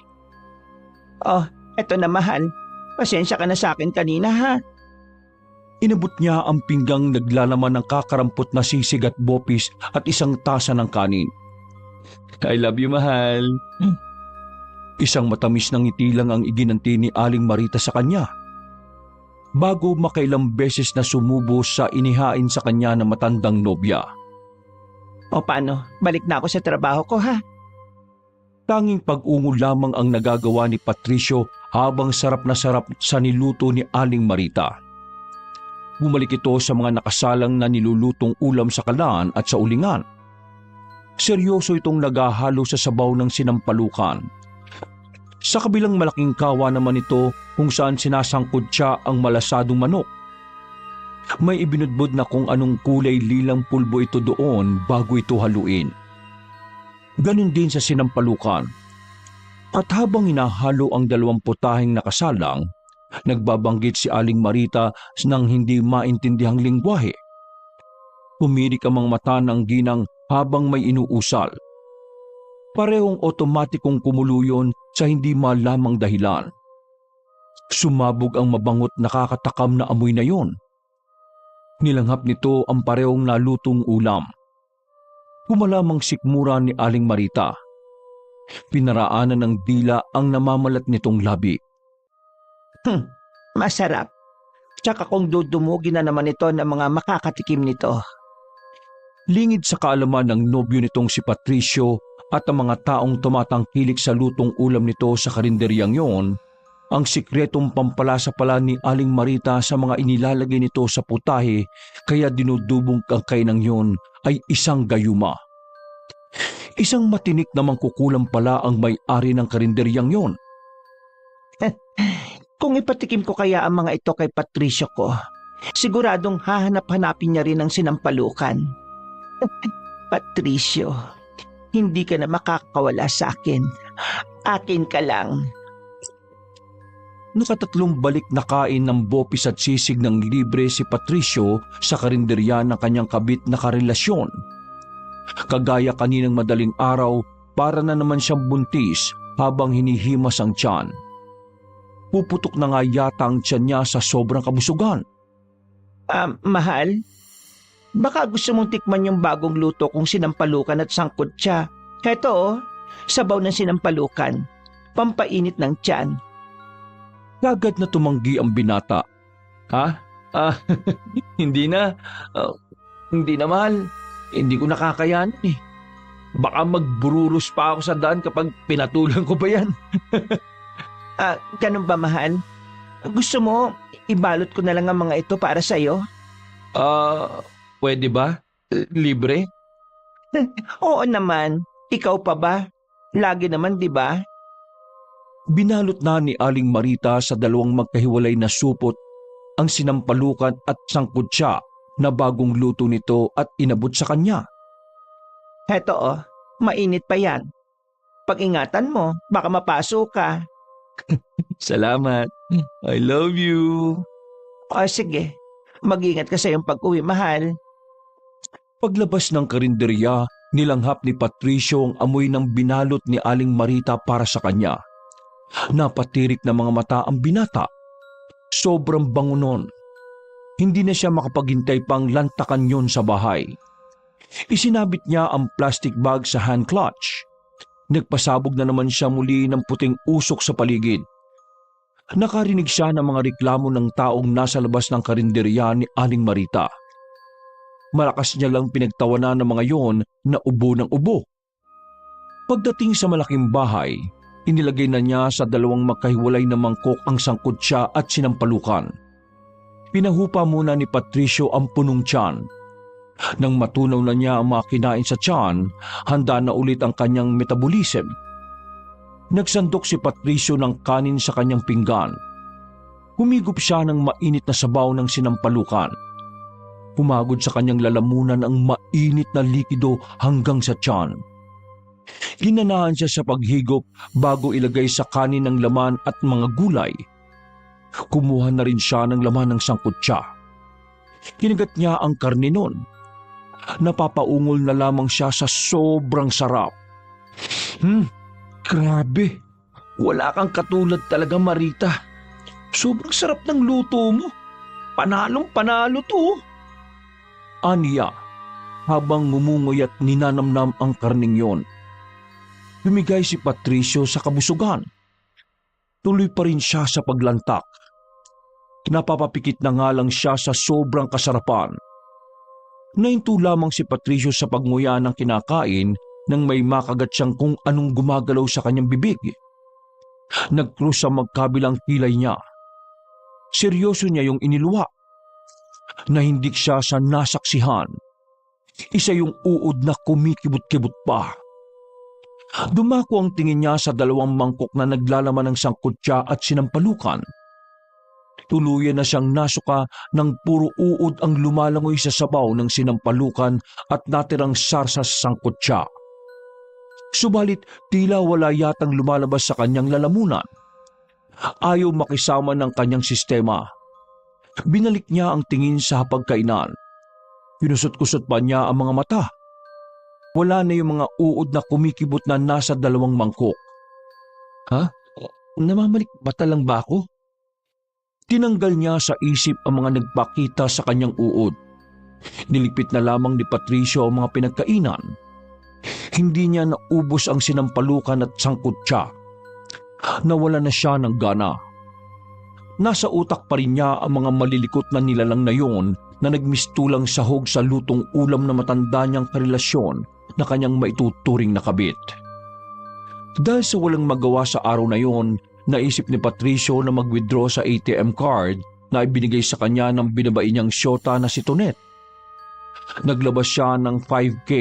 Oh, eto na mahal. Pasensya ka na sa akin kanina ha. Inabot niya ang pinggang naglalaman ng kakarampot na sisig at bopis at isang tasa ng kanin. I love you, mahal. Isang matamis na ngiti lang ang iginanti ni Aling Marita sa kanya. Bago makailang beses na sumubo sa inihain sa kanya ng matandang nobya. O paano, balik na ako sa trabaho ko ha. Tanging pag-ungo lamang ang nagagawa ni Patricio habang sarap na sarap sa niluto ni Aling Marita. Bumalik ito sa mga nakasalang na nilulutong ulam sa kalan at sa ulingan. Seryoso itong naghahalo sa sabaw ng sinampalukan. Sa kabilang malaking kawa naman ito kung saan sinasangkod siya ang malasadong manok. May ibinudbod na kung anong kulay lilang pulbo ito doon bago ito haluin. Ganon din sa sinampalukan. At habang hinahalo ang 2 putaheng nakasalang, nagbabanggit si Aling Marita ng hindi maintindihang lingwahe. Pumirik ang mga mata ng ginang habang may inuusal. Parehong otomatikong kumulo sa hindi malamang dahilan. Sumabog ang mabangot nakakatakam na amoy na yon. Nilanghap nito ang parehong nalutong ulam. Pumalamang sikmura ni Aling Marita. Pinaraanan ng dila ang namamalat nitong labi. Masarap. Tsaka kung dudumugin na naman ito ng mga makakatikim nito. Lingid sa kaalaman ng nobyo nitong si Patricio at ang mga taong tumatangkilik sa lutong ulam nito sa karinderyang yon, ang sikretong pampalasa pala ni Aling Marita sa mga inilalagay nito sa putahe kaya dinudubong ang kainang yon ay isang gayuma. Isang matinik na mangkukulam pala ang may-ari ng karinderyang yon. Kung ipatikim ko kaya ang mga ito kay Patricio ko, siguradong hahanap-hanapin niya rin ang sinampalukan. Patricio, hindi ka na makakawala sa akin. Akin ka lang. Nakatatlong balik na kain ng bopis at sisig ng libre si Patricio sa karinderya ng kanyang kabit na karelasyon. Kagaya kaninang madaling araw, para na naman siyang buntis habang hinihimas ang tiyan. Puputok na nga yata ang tiyan niya sa sobrang kabusugan. Mahal, baka gusto mong tikman yung bagong luto kong sinampalukan at sangkot siya. Heto sabaw ng sinampalukan, pampainit ng tiyan. Kagad na tumanggi ang binata. Ha? Hindi na. Hindi na, mahal. Hindi ko nakakayanan eh. Baka magbururos pa ako sa daan kapag pinatulan ko pa yan. Ganun ba, mahal? Gusto mo, ibalot ko na lang ang mga ito para sa'yo? Pwede ba? Libre? Oo naman. Ikaw pa ba? Lagi naman, di ba? Binalot na ni Aling Marita sa 2 magkahiwalay na supot ang sinampalukan at sangkot siya na bagong luto nito at inabot sa kanya. Heto mainit pa yan. Pag-ingatan mo, baka mapaso ka. Salamat. I love you. Sige, mag-ingat ka sa iyong pag-uwi, mahal. Paglabas ng karinderya, nilanghap ni Patricio ang amoy ng binalot ni Aling Marita para sa kanya. Napatirik na mga mata ang binata. Sobrang bango nun. Hindi na siya makapaghintay pang lantakan yon sa bahay. Isinabit niya ang plastic bag sa hand clutch. Nagpasabog na naman siya muli ng puting usok sa paligid. Nakarinig siya ng mga reklamo ng taong nasa labas ng karinderya ni Aling Marita. Malakas niya lang pinagtawanan ng mga yon na ubo ng ubo. Pagdating sa malaking bahay, inilagay na niya sa 2 magkahiwalay na mangkok ang sangkot siya at sinampalukan. Pinahupa muna ni Patricio ang punong tiyan. Nang matunaw na niya ang mga kinain sa tiyan, handa na ulit ang kanyang metabolism. Nagsandok si Patricio ng kanin sa kanyang pinggan. Humigop siya ng mainit na sabaw ng sinampalukan. Humagod sa kanyang lalamunan ang mainit na likido hanggang sa tiyan. Ginanahan siya sa paghigop bago ilagay sa kanin ng laman at mga gulay. Kumuha na rin siya ng laman ng sangkutsa. Kinagat niya ang karne nun. Napapaungol na lamang siya sa sobrang sarap. Grabe. Wala kang katulad talaga, Marita. Sobrang sarap ng luto mo. Panalong panalo to. Aniya, habang ngumungoy at ninanamnam ang karning yon. Lumigay si Patricio sa kabusugan. Tuloy pa rin siya sa paglantak. Napapapikit na nga lang siya sa sobrang kasarapan. Nahinto lamang si Patricio sa pagnguya ng kinakain nang may makagat siyang kung anong gumagalaw sa kanyang bibig. Nagkrus sa magkabilang kilay niya. Seryoso niya yung iniluwa. Nahindik siya sa nasaksihan. Isa yung uod na kumikibot-kibot pa. Dumako ang tingin niya sa dalawang mangkok na naglalaman ng sangkutya at sinampalukan. Tuluyan na siyang nasuka ng puro uod ang lumalangoy sa sabaw ng sinampalukan at natirang sarsa sa sangkutya. Subalit tila wala yatang lumalabas sa kanyang lalamunan. Ayaw makisama ng kanyang sistema. Binalik niya ang tingin sa hapagkainan. Pinusot-kusot pa niya ang mga mata. Wala na yung mga uod na kumikibot na nasa dalawang mangkok. Ha? Namamalik mata lang ba ako? Tinanggal niya sa isip ang mga nagpakita sa kanyang uod. Niligpit na lamang ni Patricio ang mga pinagkainan. Hindi niya naubos ang sinampalukan at sangkutya. Nawala na siya ng gana. Nasa utak pa rin niya ang mga malilikot na nilalang na yon na nagmistulang sahog sa lutong ulam na matanda niyang karelasyon na kanyang maituturing na kabit. Dahil sa walang magawa sa araw na yon, naisip ni Patricio na mag-withdraw sa ATM card na ibinigay sa kanya ng binabai niyang syota na si Tonet. Naglabas siya ng 5K.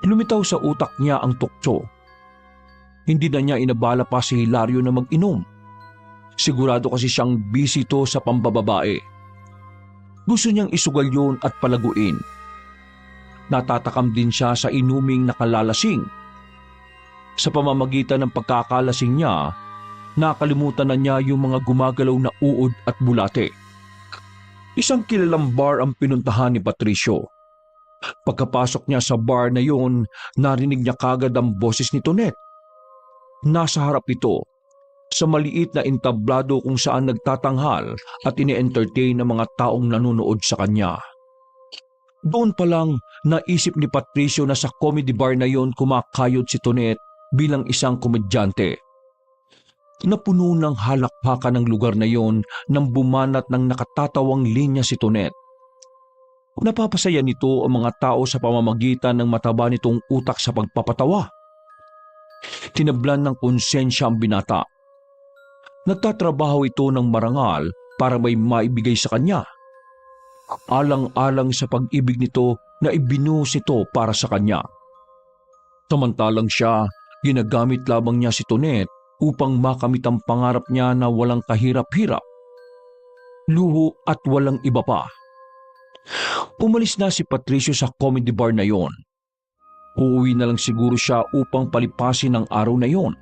Lumitaw sa utak niya ang tukso. Hindi na niya inabala pa si Hilario na mag-inom. Sigurado kasi siyang busy to sa pambababae. Gusto niyang isugal yun at palaguin. Natatakam din siya sa inuming nakalalasing. Sa pamamagitan ng pagkakalasing niya, nakalimutan na niya yung mga gumagalaw na uod at bulate. Isang kilalang bar ang pinuntahan ni Patricio. Pagkapasok niya sa bar na yun, narinig niya kagad ang boses ni Tonet. Nasa harap ito, sa maliit na entablado kung saan nagtatanghal at ine-entertain ng mga taong nanonood sa kanya. Doon pa lang, naisip ni Patricio na sa comedy bar na yon kumakayod si Tonet bilang isang komedyante. Napuno ng halakpakan ng lugar na yon nang bumanat ng nakatatawang linya si Tonet. Napapasaya nito ang mga tao sa pamamagitan ng mataba nitong utak sa pagpapatawa. Tinablan ng konsensya ang binata. Nagtatrabaho ito ng marangal para may maibigay sa kanya. Alang-alang sa pag-ibig nito na ibinuhos ito para sa kanya. Samantalang siya, ginagamit lamang niya si Tonet upang makamit ang pangarap niya na walang kahirap-hirap. Luho at walang iba pa. Umalis na si Patricio sa comedy bar na yon. Uuwi na lang siguro siya upang palipasin ang araw na yon.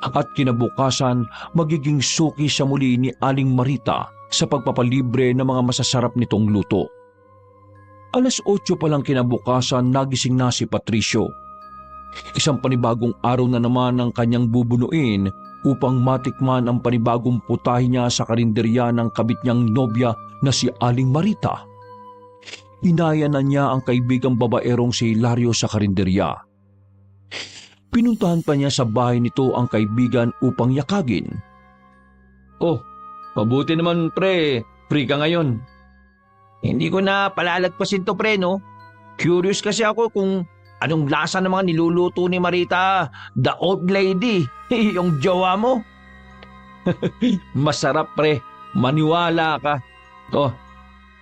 At kinabukasan, magiging suki siya muli ni Aling Marita sa pagpapalibre ng mga masasarap nitong luto. 8:00 pa lang kinabukasan, nagising na si Patricio. Isang panibagong araw na naman ang kanyang bubunuin upang matikman ang panibagong putahe niya sa karinderya ng kabit niyang nobya na si Aling Marita. Inaya na niya ang kaibigang babaerong si Hilario sa karinderya. Pinuntahan pa niya sa bahay nito ang kaibigan upang yakagin. Oh, mabuti naman pre, free ka ngayon. Hindi ko na palalagpasin to pre, no? Curious kasi ako kung anong lasa ng mga niluluto ni Marita, the old lady, yung jowa mo. Masarap pre, maniwala ka. Oh,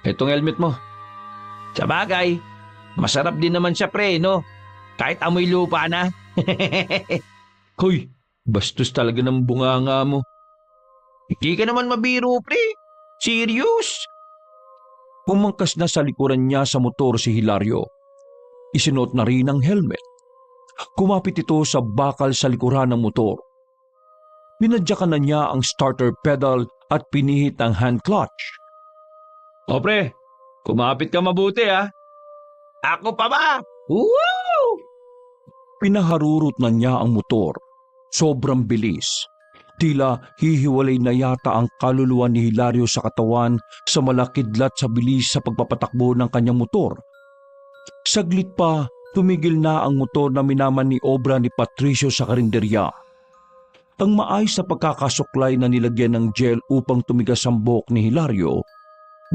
etong helmet mo. Sa bagay, masarap din naman siya pre, no? Kahit amoy lupa na. Hoy, bastos talaga ng bunganga mo. Hindi ka naman mabiro pre. Serious? Pumangkas na sa likuran niya sa motor si Hilario. Isinuot na rin ang helmet. Kumapit ito sa bakal sa likuran ng motor. Pinadyakan na niya ang starter pedal at pinihit ang hand clutch. O pre, kumapit ka mabuti ha. Ako pa ba? Woo! Pinaharurot na niya ang motor. Sobrang bilis. Tila hihiwalay na yata ang kaluluwa ni Hilario sa katawan sa malakidlat sa bilis sa pagpapatakbo ng kanyang motor. Saglit pa, tumigil na ang motor na minamaniobra ni Patricio sa karinderya. Ang maayos na pagkakasuklay na nilagyan ng gel upang tumigas ang buhok ni Hilario,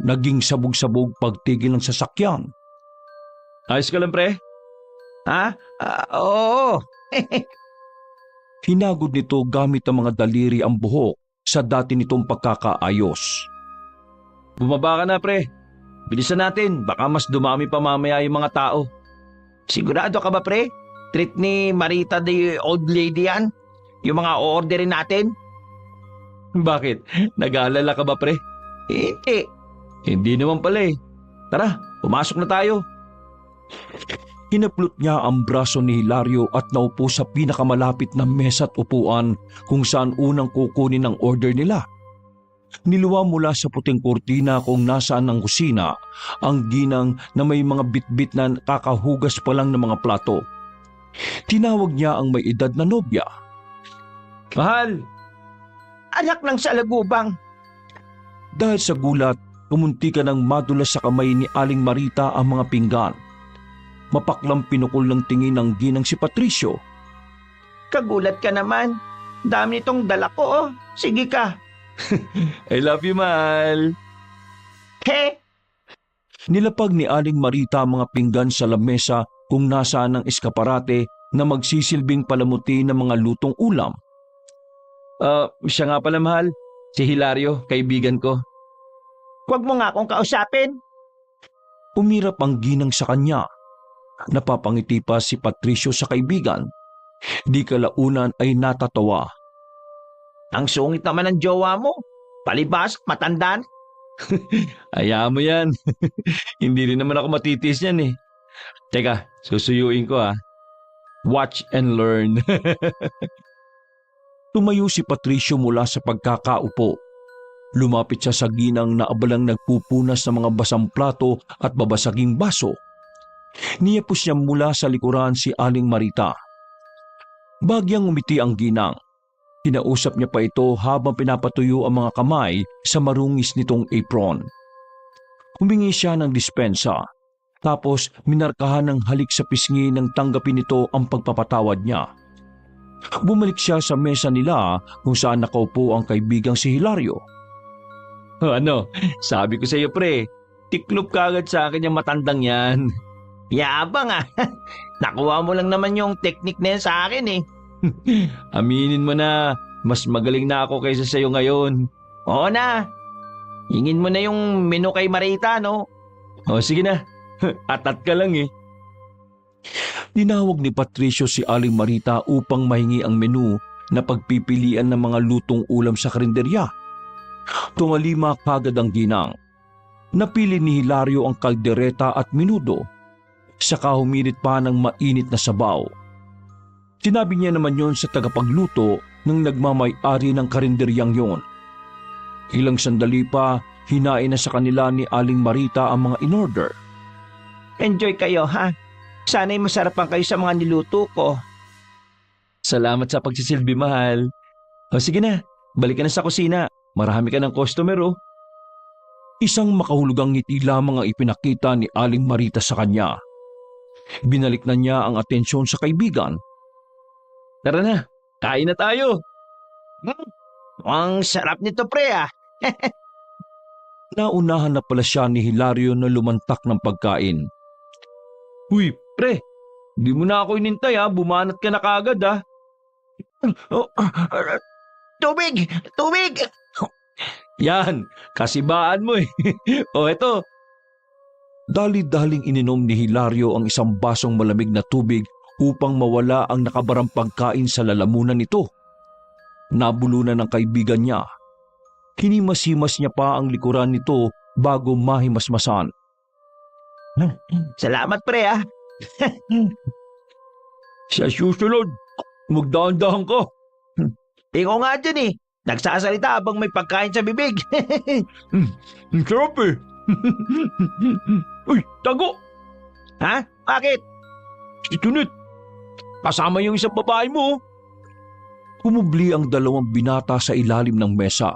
naging sabog-sabog pagtigil ng sasakyan. Ayos ka lang pre? Ha? Oo. Hinagod nito gamit ang mga daliri ang buhok sa dati nitong pagkakaayos. Bumaba ka na pre. Bilisan natin, baka mas dumami pa mamaya yung mga tao. Sigurado ka ba, pre? Treat ni Marita the old lady yan? Yung mga o-orderin natin? Bakit? Nag-aalala ka ba pre? Hindi. Hindi naman pala eh. Tara, pumasok na tayo. Hinaplot niya ang braso ni Hilario at naupo sa pinakamalapit na mesa at upuan kung saan unang kukunin ang order nila. Niluwa mula sa puting kurtina kung nasaan ang kusina ang ginang na may mga bitbit na kakahugas pa lang ng mga plato. Tinawag niya ang may edad na nobya. Mahal! Anak ng salagubang. Dahil sa gulat, pumunti ka ng madulas sa kamay ni Aling Marita ang mga pinggan. Mapaklang pinukol ng tingin ng ginang si Patricio. Kagulat ka naman. Dami nitong dala ko, oh. Sige ka. I love you, mahal! He? Nilapag ni Aling Marita ang mga pinggan sa lamesa kung nasaan ang eskaparate na magsisilbing palamuti ng mga lutong ulam. Siya nga pala mahal. Si Hilario, kaibigan ko. Huwag mo nga akong kausapin. Umirap ang ginang sa kanya. Napapangiti pa si Patricio sa kaibigan. Di kalaunan ay natatawa. Ang sungit naman ng jowa mo. Palibas, matandaan. Hayaan mo yan. Hindi rin naman ako matitiis yan eh. Teka, susuyuin ko ah. Watch and learn. Tumayo si Patricio mula sa pagkakaupo. Lumapit siya sa ginang na abalang nagpupunas ng mga basang plato at babasaging baso. Niyapos niya mula sa likuran si Aling Marita. Bagyang umiti ang ginang. Kinausap niya pa ito habang pinapatuyo ang mga kamay sa marungis nitong apron. Humingi siya ng dispensa. Tapos minarkahan ng halik sa pisngi nang tanggapin nito ang pagpapatawad niya. Bumalik siya sa mesa nila kung saan nakaupo ang kaibigang si Hilario. Ano, sabi ko sa iyo pre, tiklop ka agad sa akin yung matandang yan. Yabang ah. Nakuha mo lang naman yung technique na yan sa akin eh. Aminin mo na, mas magaling na ako kaysa sa iyo ngayon. Oo na. Hingin mo na yung menu kay Marita, no? O sige na, atat ka lang eh. Tinawag ni Patricio si Aling Marita upang mahingi ang menu na pagpipilian ng mga lutong ulam sa karinderya. Tungalima kagad ang ginang. Napili ni Hilario ang kaldereta at minudo. Saka humirit pa ng mainit na sabaw. Sinabi niya naman yon sa tagapagluto ng nagmamay-ari ng karinderyang yon. Ilang sandali pa, hinain na sa kanila ni Aling Marita ang mga in-order. Enjoy kayo, ha? Sana'y masarapan kayo sa mga niluto ko. Salamat sa pagsisilbi, mahal. O sige na, balik ka na sa kusina. Marami ka ng customer oh. Isang makahulugang ngiti lamang ang ipinakita ni Aling Marita sa kanya. Binalik na niya ang atensyon sa kaibigan. Tara na, kain na tayo. Ang sarap nito, pre, ah. Naunahan na pala siya ni Hilario na lumantak ng pagkain. Uy, pre, di mo na ako inintay ha, bumanat ka na kagad ha. Tubig! Tubig! Yan, kasibaan mo eh. O eto. Dali-daling ininom ni Hilario ang isang basong malamig na tubig upang mawala ang nakabarang pagkain sa lalamunan nito. Nabulunan ng kaibigan niya. Hinimas-himas niya pa ang likuran nito bago mahimasmasan. Salamat, pre, ah. Sa susunod, magdahan-dahan ka. Ikaw nga dyan eh. Nagsasalita habang may pagkain sa bibig. Ang sarap eh. Uy, tago! Ha? Bakit? Si Tunit, kasama yung isang babae mo. Humubli ang dalawang binata sa ilalim ng mesa.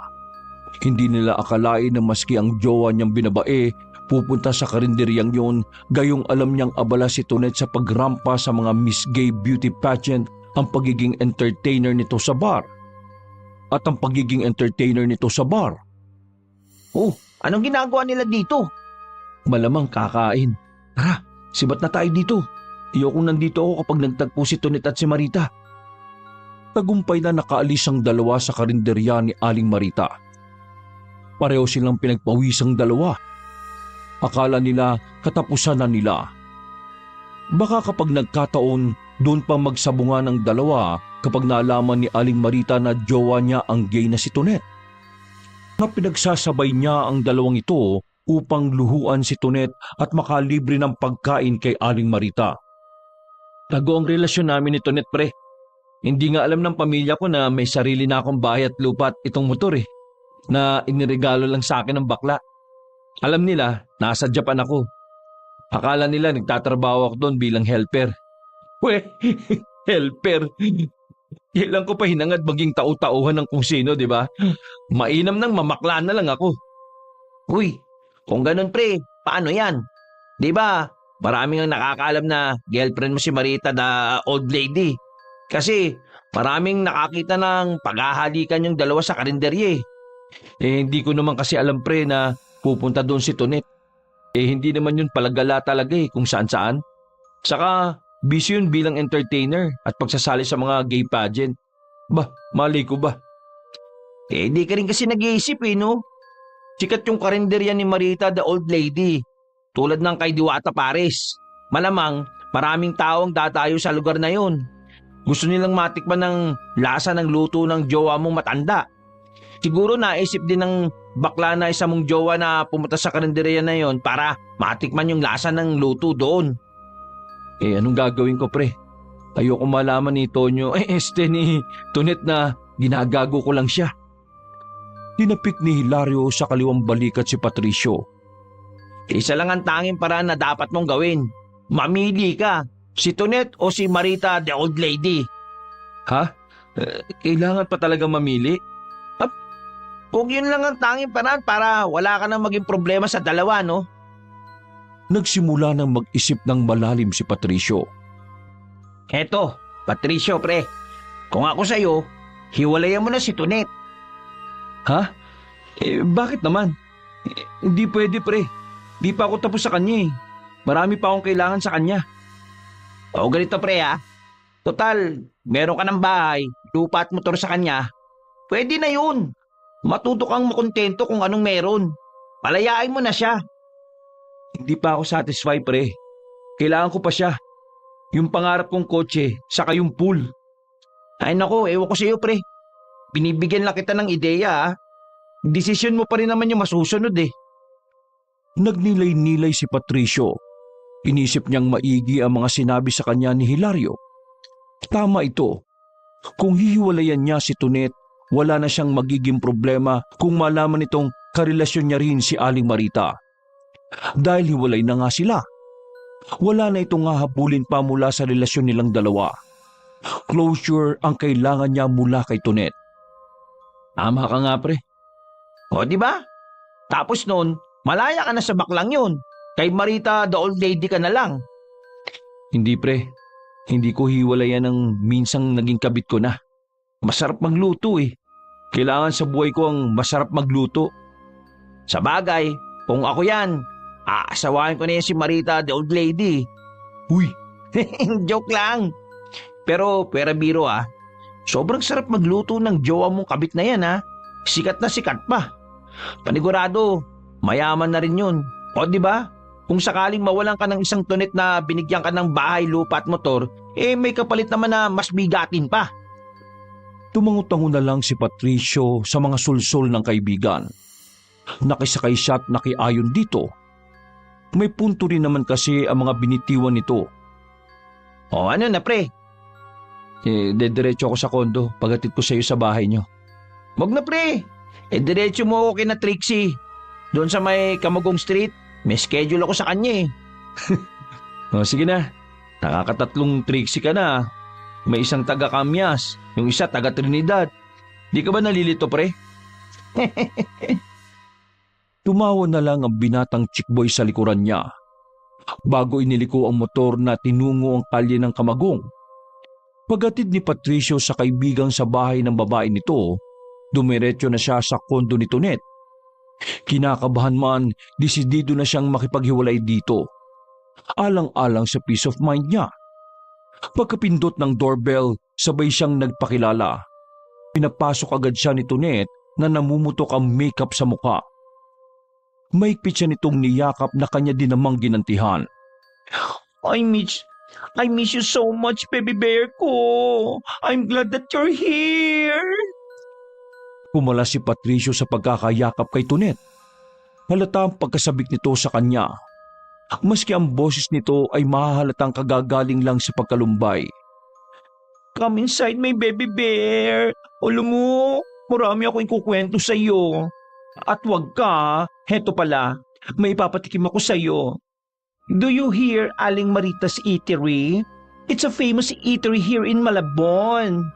Hindi nila akalain na maski ang jowa niyang binabae pupunta sa karinderyang yon, gayong alam niyang abala si Tunet sa pagrampa sa mga Miss Gay beauty pageant ang pagiging entertainer nito sa bar. At ang pagiging entertainer nito sa bar, Oh, anong ginagawa nila dito? malamang kakain. Tara, sibat na tayo dito. Iyokong nandito ako kapag nagtagpo si Tunet at si Marita. Tagumpay na nakaalis ang dalawa sa karinderya ni Aling Marita. Pareho silang pinagpawisang dalawa. Akala nila katapusan na nila. Baka kapag nagkataon, doon pa magsabungan ng dalawa kapag naalaman ni Aling Marita na jowa niya ang gay na si Tunet. Na pinagsasabay niya ang dalawang ito upang luhuan si Tunet at makalibre ng pagkain kay Aling Marita. Tago ang relasyon namin ni Tunet, pre. Hindi nga alam ng pamilya ko na may sarili na akong bahay at lupa at itong motor na iniregalo lang sa akin ng bakla. Alam nila, nasa Japan ako. Akala nila nagtatrabaho ako doon bilang helper. We, helper. Kailan ko pa hinangad maging tau-tauhan ng kung sino, di ba? Mainam nang mamakla na lang ako. Uy, kung ganun pre, paano yan? Di ba, maraming ang nakakaalam na girlfriend mo si Marita na old lady. Kasi maraming nakakita ng paghahalikan yung dalawa sa karinderye. Hindi ko naman kasi alam pre na pupunta doon si Tunet. Hindi naman yun palagala talaga kung saan-saan. Saka busy yun bilang entertainer at pagsasali sa mga gay pageant. Bah, mali ko ba? Di ka rin kasi nag-iisip no? Sikat yung karinderya ni Marita the old lady. Tulad ng kay Diwata Pares. Malamang maraming tao ang dadayo sa lugar na yun. Gusto nilang matikman ng lasa ng luto ng jowa mong matanda. Siguro naisip din ng bakla na isa mong jowa na pumunta sa karinderya na yon para matikman yung lasa ng luto doon. Anong gagawin ko pre? Ayoko malaman ni Tonyo, ni Tunet na ginagago ko lang siya. Tinapik ni Hilario sa kaliwang balikat si Patricio. Isa lang ang tanging paraan na dapat mong gawin. Mamili ka, si Tunet o si Marita the old lady. Ha? Kailangan pa talaga mamili? Kung yun lang ang tanging paraan para wala ka nang maging problema sa dalawa, no? Nagsimula ng mag-isip ng malalim si Patricio. Eto, Patricio pre, kung ako sa'yo, hiwalayan mo na si Tunet. Ha? Bakit naman? Hindi pwede pre. Di pa ako tapos sa kanya Marami pa akong kailangan sa kanya. O ganito pre Total, meron ka ng bahay, lupa at motor sa kanya. Pwede na yun. Matuto kang makontento kung anong meron. Palayain mo na siya. Hindi pa ako satisfied pre. Kailangan ko pa siya. Yung pangarap kong kotse, saka yung pool. Ay nako, ewan ko sa iyo pre. Binibigyan lang kita ng ideya Desisyon mo pa rin naman yung masusunod Nagnilay-nilay si Patricio. Inisip niyang maigi ang mga sinabi sa kanya ni Hilario. Tama ito. Kung hihiwalayan niya si Tunet, wala na siyang magiging problema kung malaman itong karelasyon niya rin si Aling Marita. Dahil hiwalay na nga sila. Wala na itong hahabulin pa mula sa relasyon nilang dalawa. Closure ang kailangan niya mula kay Tunet. Tama ka nga pre. O di ba? Tapos noon, malaya ka na sa baklang yun. Kay Marita the old lady ka na lang. Hindi pre. Hindi ko hiwalayan ang minsang naging kabit ko na. Masarap magluto Kailangan sa buhay ko ang masarap magluto. Sa bagay, kung ako yan, aasawahin ko na yan si Marita the old lady. Uy! Joke lang. Pero pera biro sobrang sarap magluto ng jowa mong kabit na yan Sikat na sikat pa. Panigurado, mayaman na rin yun. O di ba? Kung sakaling mawalan ka ng isang Tunet na binigyan ka ng bahay, lupa at motor, may kapalit naman na mas bigatin pa. Tumango-tango na lang si Patricio sa mga sulsol ng kaibigan. Nakisakay siya at nakiayon dito. May punto rin naman kasi ang mga binitiwan nito. O ano na pre, Dediretso ako sa kondo. Paghatid ko sa iyo sa bahay nyo. Wag na pre. Diretso mo ako kina Trixie. Doon sa may Camagong Street. May schedule ako sa kanya O sige na. Nakakatatlong Trixie ka na. May isang taga Camyas. Yung isa taga Trinidad. Di ka ba nalilito pre? Tumawa na lang ang binatang chickboy sa likuran niya. Bago iniliko ang motor na tinungo ang kalye ng Camagong. Paghatid ni Patricio sa kaibigang sa bahay ng babae nito, dumiretso na siya sa kondo ni Tonet. Kinakabahan man, desidido na siyang makipaghiwalay dito. Alang-alang sa peace of mind niya. Pagkapindot ng doorbell, sabay siyang nagpakilala. Pinapasok agad siya ni Tonet na namumutok ang makeup sa mukha. Maigpit siya nitong niyakap na kanya din namang ginantihan. I miss you so much, baby bear ko. I'm glad that you're here. Pumala si Patricio sa pagkakayakap kay Tonet. Halata ang pagkasabik nito sa kanya. Maski ang boses nito ay mahahalatang kagagaling lang sa pagkalumbay. Come inside, my baby bear. Alam mo, marami akong ikukwento sa iyo. At wag ka, heto pala, may ipapatikim ako sa iyo. Do you hear Aling Marita's Eatery? It's a famous eatery here in Malabon.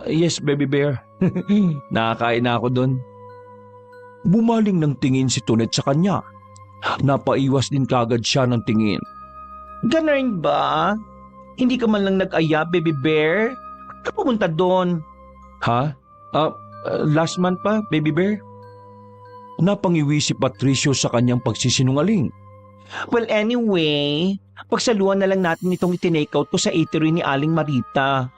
Yes, baby bear. Nakakain na ako doon. Bumaling ng tingin si Tonet sa kanya. Napaiwas din kagad siya ng tingin. Ganun ba? Hindi ka man lang nag-aya, baby bear? Ka pumunta doon. Ha? Last month pa, baby bear? Napangiwi si Patricio sa kanyang pagsisinungaling. Well, anyway, pagsaluhan na lang natin itong itinake out ko sa eatery ni Aling Marita.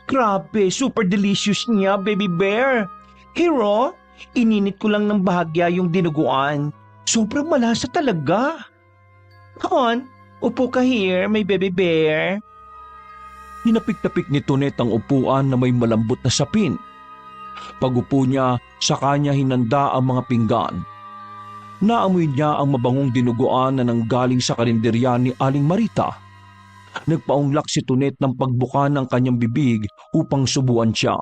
Grabe, super delicious niya, baby bear. Hero, ininit ko lang ng bahagya yung dinuguan. Sobrang malasa talaga. Come on, upo ka here, my baby bear. Hinapik-tapik ni Tonet ang upuan na may malambot na sapin. Pag-upo niya, sa kanya hinanda ang mga pinggan. Naamoy niya ang mabangong dinuguan na nanggaling sa karinderya ni Aling Marita. Nagpaunglak si Tonet ng pagbuka ng kanyang bibig upang subuan siya.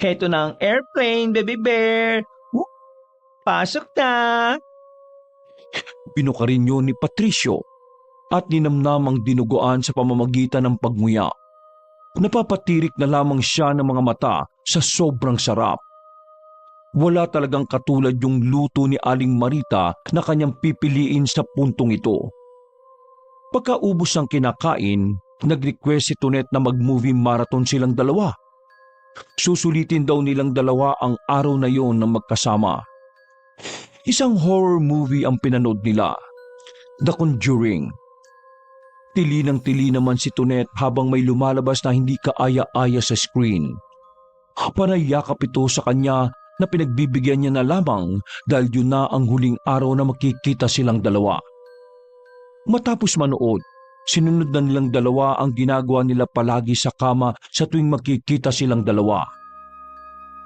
Heto na ang airplane, baby bear. Pasok na. Pinukarin yun ni Patricio at ninamnam ang dinuguan sa pamamagitan ng pagmuya. Napapatirik na lamang siya ng mga mata sa sobrang sarap. Wala talagang katulad yung luto ni Aling Marita na kanyang pipiliin sa puntong ito. Pagkaubos ng kinakain, nag-request si Tonet na mag-movie marathon silang dalawa. Susulitin daw nilang dalawa ang araw na yon na magkasama. Isang horror movie ang pinanood nila, The Conjuring. Tili ng tili naman si Tonet habang may lumalabas na hindi kaaya-aya sa screen. Panayakap ito sa kanya na pinagbibigyan niya na lamang dahil yun na ang huling araw na makikita silang dalawa. Matapos manood, sinunod na nilang dalawa ang ginagawa nila palagi sa kama sa tuwing makikita silang dalawa.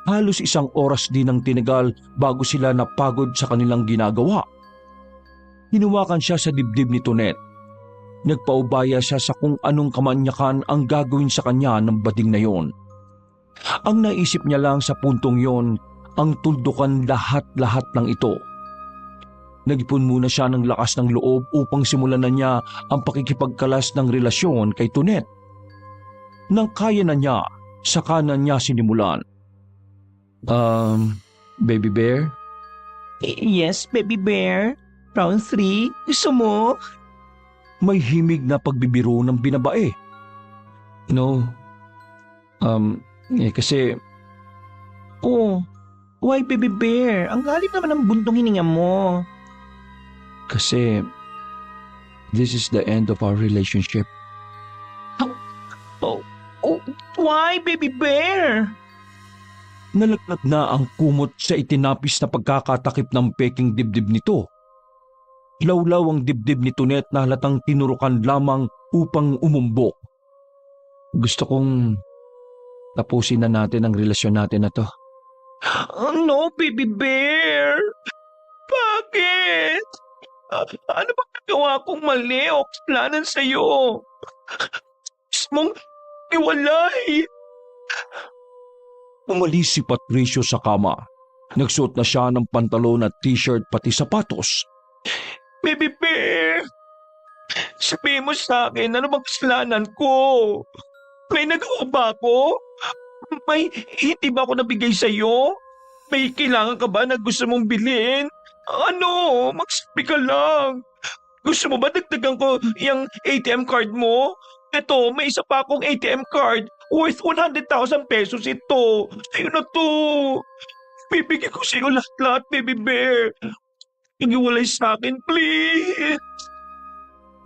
Halos 1 oras din ang tinagal bago sila napagod sa kanilang ginagawa. Hinawakan siya sa dibdib ni Tonet. Nagpaubaya siya sa kung anong kamanyakan ang gagawin sa kanya ng bading na yon. Ang naisip niya lang sa puntong yon, ang tuldukan lahat-lahat ng ito. Nag-ipon muna siya ng lakas ng loob upang simulan na niya ang pakikipagkalas ng relasyon kay Tonet. Nang kaya na niya, saka na niya sinimulan. Baby bear? Yes, baby bear. Round 3, gusto mo? May himig na pagbibiro ng binabae. No. Kasi... Oh, why baby bear? Ang galit naman ng buntong hininga mo. Kasi... this is the end of our relationship. Oh, why baby bear? Nalaglag na ang kumot sa itinapis na pagkakatakip ng peking dibdib nito. Lawlaw ang dibdib ni Tonet na halatang tinurukan lamang upang umumbok. Gusto kong tapusin na natin ang relasyon natin na to. No, baby bear. Bakit? Ano ba nagawa kong mali o kasalanan sa'yo? Iwalay! Umalis si Patricio sa kama. Nagsuot na siya ng pantalon at t-shirt pati sapatos. Baby Bear! Sabihin mo sa akin, ano bang kasalanan ko? May nagawa ba ako? May hindi ba ako nabigay sa'yo? May kailangan ka ba na gusto mong bilhin? Ano? Magsabi ka lang. Gusto mo ba dagdagan ko yung ATM card mo? Eto, may isa pa akong ATM card worth 100,000 pesos ito. Sa'yo na to. Bibigyan ko sa'yo lahat-lahat, Baby Bear. Igiwalay sa akin, please.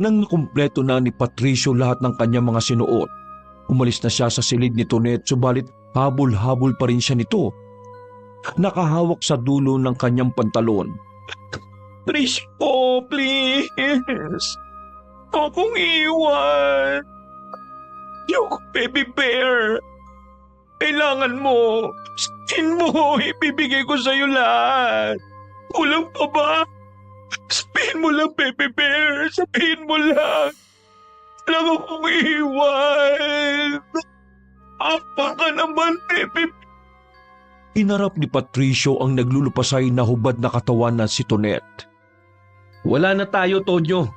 Nang nakumpleto na ni Patricio lahat ng kanyang mga sinuot, umalis na siya sa silid ni Tonet subalit habol-habol pa rin siya nito. Nakahawak sa dulo ng kanyang pantalon. Trish po, please. Huwag kong iwan. Yung Baby Bear. Kailangan mo. Sabihin mo, ibibigay ko sa'yo lahat. Kulang pa ba? Sabihin mo lang, Baby Bear. Sabihin mo lang. Alam mo kong iwan. Apa ka naman, Baby Bear. Inarap ni Patricio ang naglulupasay na hubad na katawan na si Tonet. Wala na tayo, Tonyo.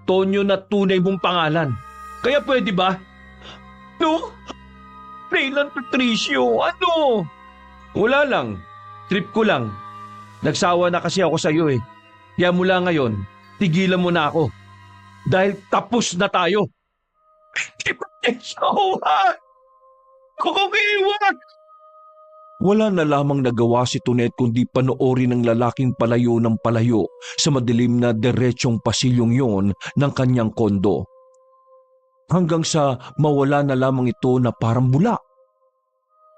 Tonyo na tunay mong pangalan. Kaya pwede ba? No? Raylan Patricio, ano? Wala lang. Trip ko lang. Nagsawa na kasi ako sa'yo eh. Kaya mula ngayon, tigilan mo na ako. Dahil tapos na tayo. Hindi ba nagsawa? Kung iwan! Wala na lamang nagawa si Tonet kundi panoorin ng lalaking palayo ng palayo sa madilim na diretsong pasilyong yon ng kanyang kondo. Hanggang sa mawala na lamang ito na parang bula.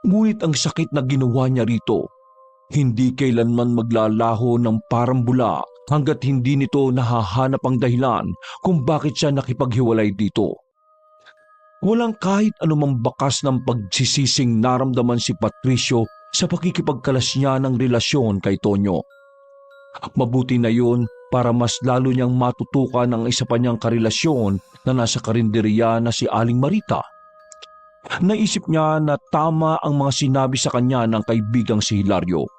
Ngunit ang sakit na ginawa niya rito, hindi kailanman maglalaho ng parang bula hanggat hindi nito nahahanap ang dahilan kung bakit siya nakipaghiwalay dito. Walang kahit anumang bakas ng pagsisising naramdaman si Patricio sa pakikipagkalas niya ng relasyon kay Tonyo. Mabuti na yun para mas lalo niyang matutukan ang isa pa niyang karelasyon na nasa karinderya na si Aling Marita. Naisip niya na tama ang mga sinabi sa kanya ng kaibigang si Hilario.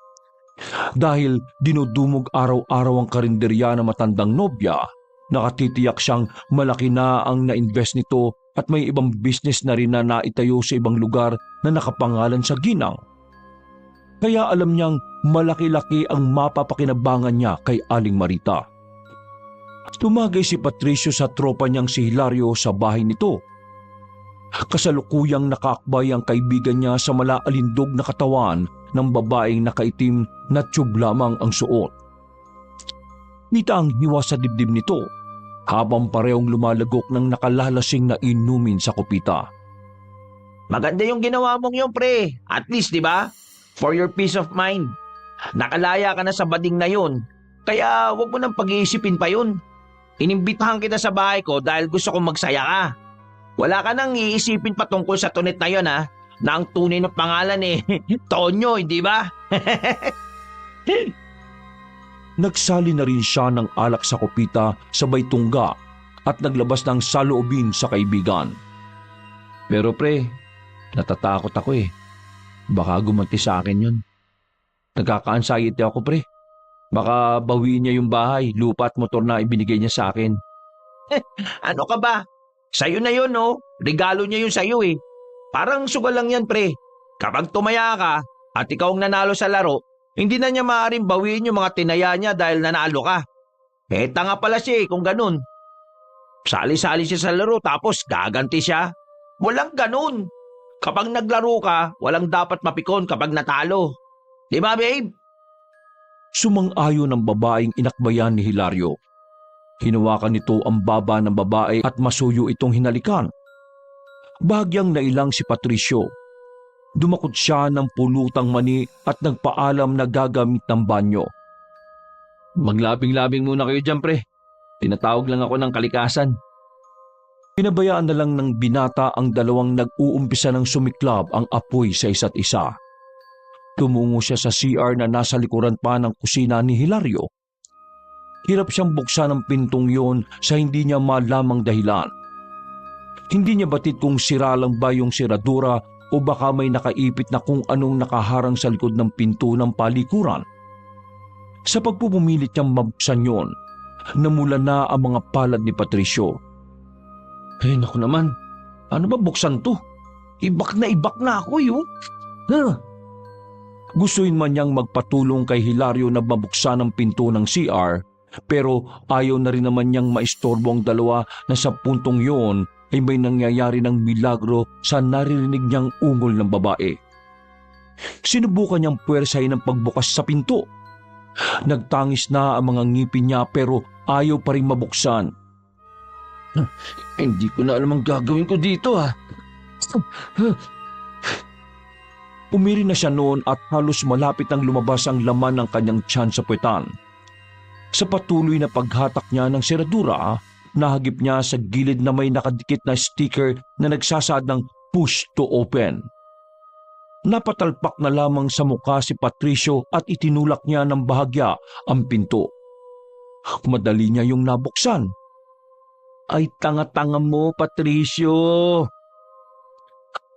Dahil dinudumog araw-araw ang karinderya na matandang nobya, nakatitiyak siyang malaki na ang na-invest nito at may ibang business na rin na naitayo sa ibang lugar na nakapangalan sa ginang. Kaya alam niyang malaki-laki ang mapapakinabangan niya kay Aling Marita. Tumagay si Patricio sa tropa niyang si Hilario sa bahay nito. Kasalukuyang nakaakbay ang kaibigan niya sa malaalindog na katawan ng babaeng nakaitim na tube lamang ang suot. Kita ang hiwa sa dibdib nito habang parehong lumalagok ng nakalalasing na inumin sa kupita. Maganda yung ginawa mong yun, pre. At least, di ba? For your peace of mind. Nakalaya ka na sa bading na yun. Kaya wag mo nang pag-iisipin pa yun. Inimbitahan kita sa bahay ko dahil gusto kong magsaya ka. Wala ka nang iisipin pa tungkol sa Tonet na yun, ha? Na ang tunay na pangalan eh, Tonyo, hindi ba? Nagsali na rin siya ng alak sa kupita sabay tungga at naglabas ng saloobin sa kaibigan. Pero pre, natatakot ako eh. Baka gumanti sa akin yun. Nagkaka-anxiety ako pre. Baka bawiin niya yung bahay, lupa at motor na ibinigay niya sa akin. Ano ka ba? Sa'yo na yun, no? Regalo niya yun sa'yo eh. Parang sugal lang yan, pre. Kapag tumaya ka at ikaw ang nanalo sa laro, hindi na niya maaaring bawiin yung mga tinaya niya dahil nanalo ka. Eh, tanga pala siya kung ganun. Sali-sali siya sa laro tapos gaganti siya. Walang ganun. Kapag naglaro ka, walang dapat mapikon kapag natalo. Di ba, babe? Sumang-ayon ng babaeng inakbayan ni Hilario. Hinawakan nito ang baba ng babae at masuyo itong hinalikan. Bahagyang nailang si Patricio. Dumakot siya ng pulutang mani at nagpaalam na gagamit ng banyo. Maglabing-labing muna kayo dyan, pre. Tinatawag lang ako ng kalikasan. Pinabayaan na lang ng binata ang dalawang nag-uumpisa ng sumiklab ang apoy sa isa't isa. Tumungo siya sa CR na nasa likuran pa ng kusina ni Hilario. Hirap siyang buksan ang pintong yon sa hindi niya malamang dahilan. Hindi niya batid kung sira lang ba yung siradura o baka may nakaipit na kung anong nakaharang sa likod ng pinto ng palikuran. Sa pagpupumilit niyang mabuksan yon, namula na ang mga palad ni Patricio. Ay naku naman, ano ba buksan to? Ibak na ako yun. Gustuin man niyang magpatulong kay Hilario na mabuksan ang pinto ng CR, pero ayaw na rin naman niyang maistorbo ang dalawa na sa puntong yon ay may nangyayari ng milagro sa naririnig niyang ungol ng babae. Sinubukan niyang puwersahin ang pagbukas sa pinto. Nagtangis na ang mga ngipin niya pero ayaw pa rin mabuksan. Hindi ko na alam ang gagawin ko dito Umiri na siya noon at halos malapit ang lumabas ang laman ng kanyang tiyan sa puwetan. Sa patuloy na paghatak niya ng seradura, nahagip niya sa gilid na may nakadikit na sticker na nagsasaad ng push to open. Napatalpak na lamang sa mukha si Patricio at itinulak niya ng bahagya ang pinto. Madali niya yung nabuksan. Ay tanga-tanga mo, Patricio!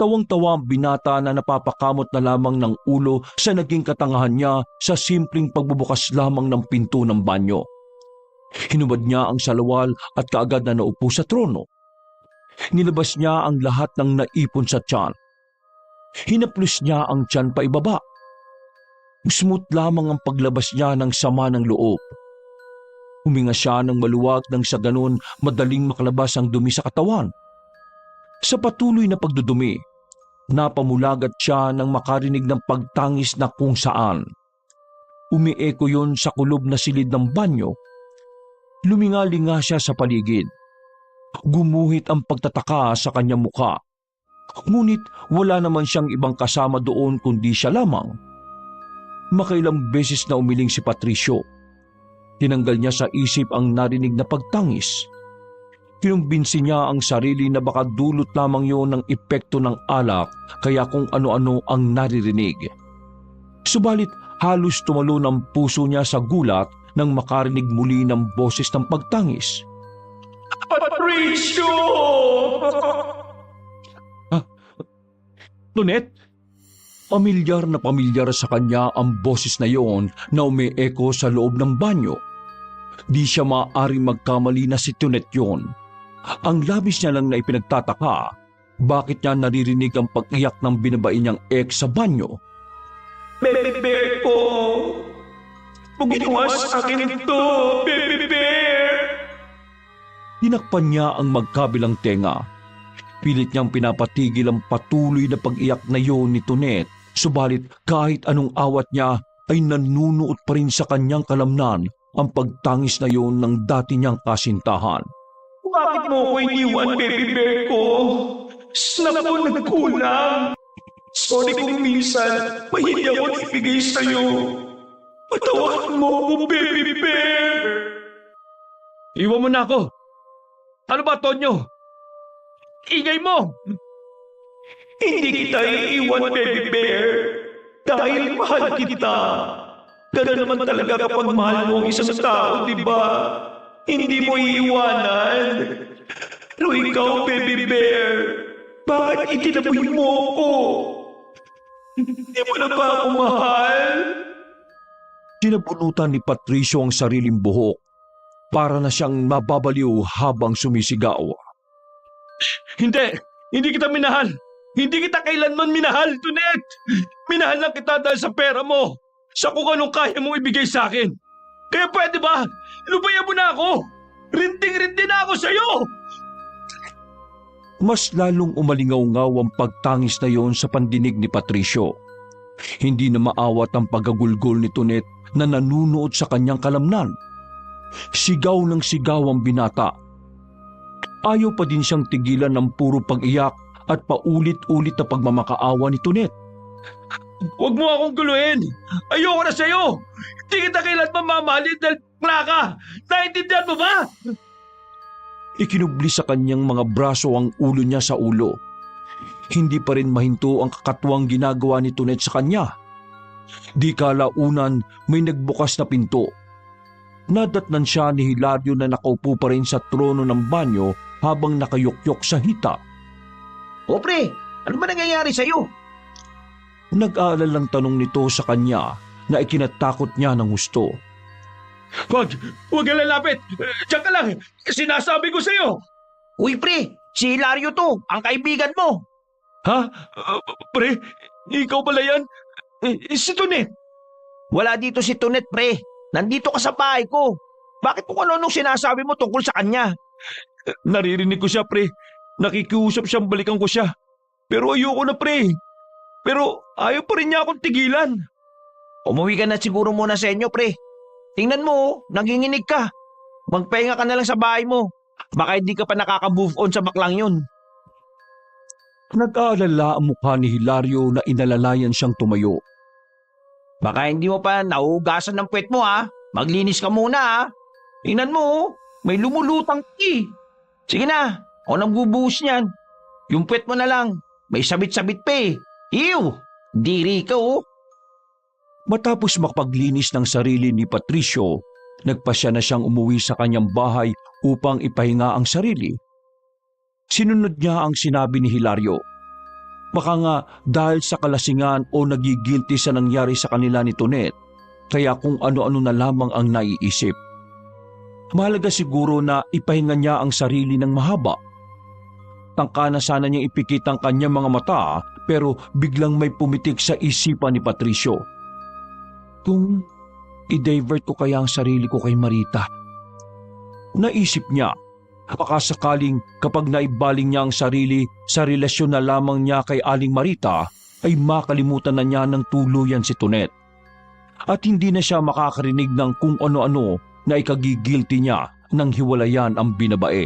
Tawang-tawa ang binata na napapakamot na lamang ng ulo sa naging katangahan niya sa simpleng pagbubukas lamang ng pinto ng banyo. Hinubad niya ang salawal at kaagad na naupo sa trono. Nilabas niya ang lahat ng naipon sa tiyan. Hinaplos niya ang tiyan pa ibaba. Smooth lamang ang paglabas niya ng sama ng loob. Huminga siya ng maluwag nang sa ganun madaling makalabas ang dumi sa katawan. Sa patuloy na pagdudumi, napamulagat siya nang makarinig ng pagtangis na kung saan. Umieko yon sa kulob na silid ng banyo. Lumingalinga siya sa paligid. Gumuhit ang pagtataka sa kanyang mukha. Ngunit wala naman siyang ibang kasama doon kundi siya lamang. Makailang beses na umiling si Patricio. Tinanggal niya sa isip ang narinig na pagtangis. Kinumbinsi niya ang sarili na baka dulot lamang yon ng epekto ng alak kaya kung ano-ano ang naririnig. Subalit halos tumalo ng puso niya sa gulat nang makarinig muli ng boses ng pagtangis. Patricio! Tonet? Pamilyar na pamilyar sa kanya ang boses na yon na umeeko sa loob ng banyo. Di siya maaaring magkamali na si Tonet yon. Ang labis niya lang na ipinagtataka, bakit niya naririnig ang pag-iyak ng binabae niyang ex sa banyo? Baby bear ko! Huwag ginawa sa akin ito, baby bear! Tinakpan niya ang magkabilang tenga. Pilit niyang pinapatigil ang patuloy na pag-iyak na yon ni Tonet, subalit kahit anong awat niya ay nanunuot pa rin sa kanyang kalamnan ang pagtangis na yon ng dati niyang kasintahan. Bakit mo ko iniwan, baby bear ko? Snap ko nagkulang. Sorry kung minsan may hindi ako ibigay sa'yo. Patawakan mo ako, baby bear! Iwan mo na ako! Ano ba, Tonyo? Ingay mo! Hindi kita iiwan, baby bear. Dahil mahal kita. Gano'n naman talaga kapag mahal mo ang isang tao, di ba? Hindi mo iiwanan. Pero ikaw, baby bear, bakit itinaboy mo ako? Hindi mo na ba ako mahal? Sinabunutan ni Patricio ang sariling buhok para na siyang mababaliw habang sumisigaw. Hindi! Hindi kita minahal! Hindi kita kailanman minahal, Tonet! Minahal lang kita dahil sa pera mo! Sa kung anong kaya mong ibigay sa akin! Kaya pwede ba? Lubayan mo na ako! Rinting-rinting na ako sa'yo! Mas lalong umalingaw-ngaw ang pagtangis na yon sa pandinig ni Patricio. Hindi na maawat ang pagagulgol ni Tonet na nanunood sa kanyang kalamnan. Sigaw ng sigaw ang binata. Ayaw pa din siyang tigilan ng puro pag-iyak at paulit-ulit na pagmamakaawa ni Tonet. Huwag mo akong guluhin! Ayoko na sa'yo! Hindi kita kailan mamahalin dahil plaka! Naintindihan mo ba? Ikinubli sa kanyang mga braso ang ulo niya sa ulo. Hindi pa rin mahinto ang kakatuwang ginagawa ni Tonet sa kanya. Di kalaunan may nagbukas na pinto. Nadatnan siya ni Hilario na nakaupo pa rin sa trono ng banyo habang nakayukyok sa hita. O pre, ano ba nangyayari sa'yo? Nag-aalalang tanong nito sa kanya na ikinatakot niya ng gusto. Huwag ka lalapit! Diyan ka lang! Sinasabi ko sa'yo! Uy pre, si Hilario to, ang kaibigan mo. Ha? Pre, ikaw pala yan? Si Tonet! Wala dito si Tonet pre, nandito ka sa bahay ko. Bakit kung ano-anong sinasabi mo tungkol sa kanya? Naririnig ko siya, pre. Nakikiusap siyang balikan ko siya. Pero ayoko na, pre. Pero ayaw pa rin niya akong tigilan. Umuwi ka na siguro muna sa inyo pre. Tingnan mo, nanginginig ka. Magpahinga ka na lang sa bahay mo. Baka hindi ka pa nakaka-move on sa baklang yun. Nag-aalala ang mukha ni Hilario na inalalayan siyang tumayo. Baka hindi mo pa nauugasan ng puwet mo ha. Maglinis ka muna ha. Tingnan mo, may lumulutang ki. Sige na, ako nang bubuhos niyan. Yung puwet mo na lang, may sabit-sabit pa eh. Ew, diri ka oh. Matapos makapaglinis ng sarili ni Patricio, nagpasya na siyang umuwi sa kanyang bahay upang ipahinga ang sarili. Sinunod niya ang sinabi ni Hilario. Baka nga dahil sa kalasingan o nagigilty sa nangyari sa kanila ni Tonet, kaya kung ano-ano na lamang ang naiisip. Mahalaga siguro na ipahinga niya ang sarili ng mahaba. Tangka na sana niyang ipikit ang kanyang mga mata pero biglang may pumitik sa isipan ni Patricio. Kung i-divert ko kaya ang sarili ko kay Marita. Naisip niya, baka sakaling kapag naibaling niya ang sarili sa relasyon na lamang niya kay Aling Marita, ay makalimutan na niya ng tuluyan si Tonet. At hindi na siya makakarinig ng kung ano-ano na ikagigilty niya nang hiwalayan ang binabae.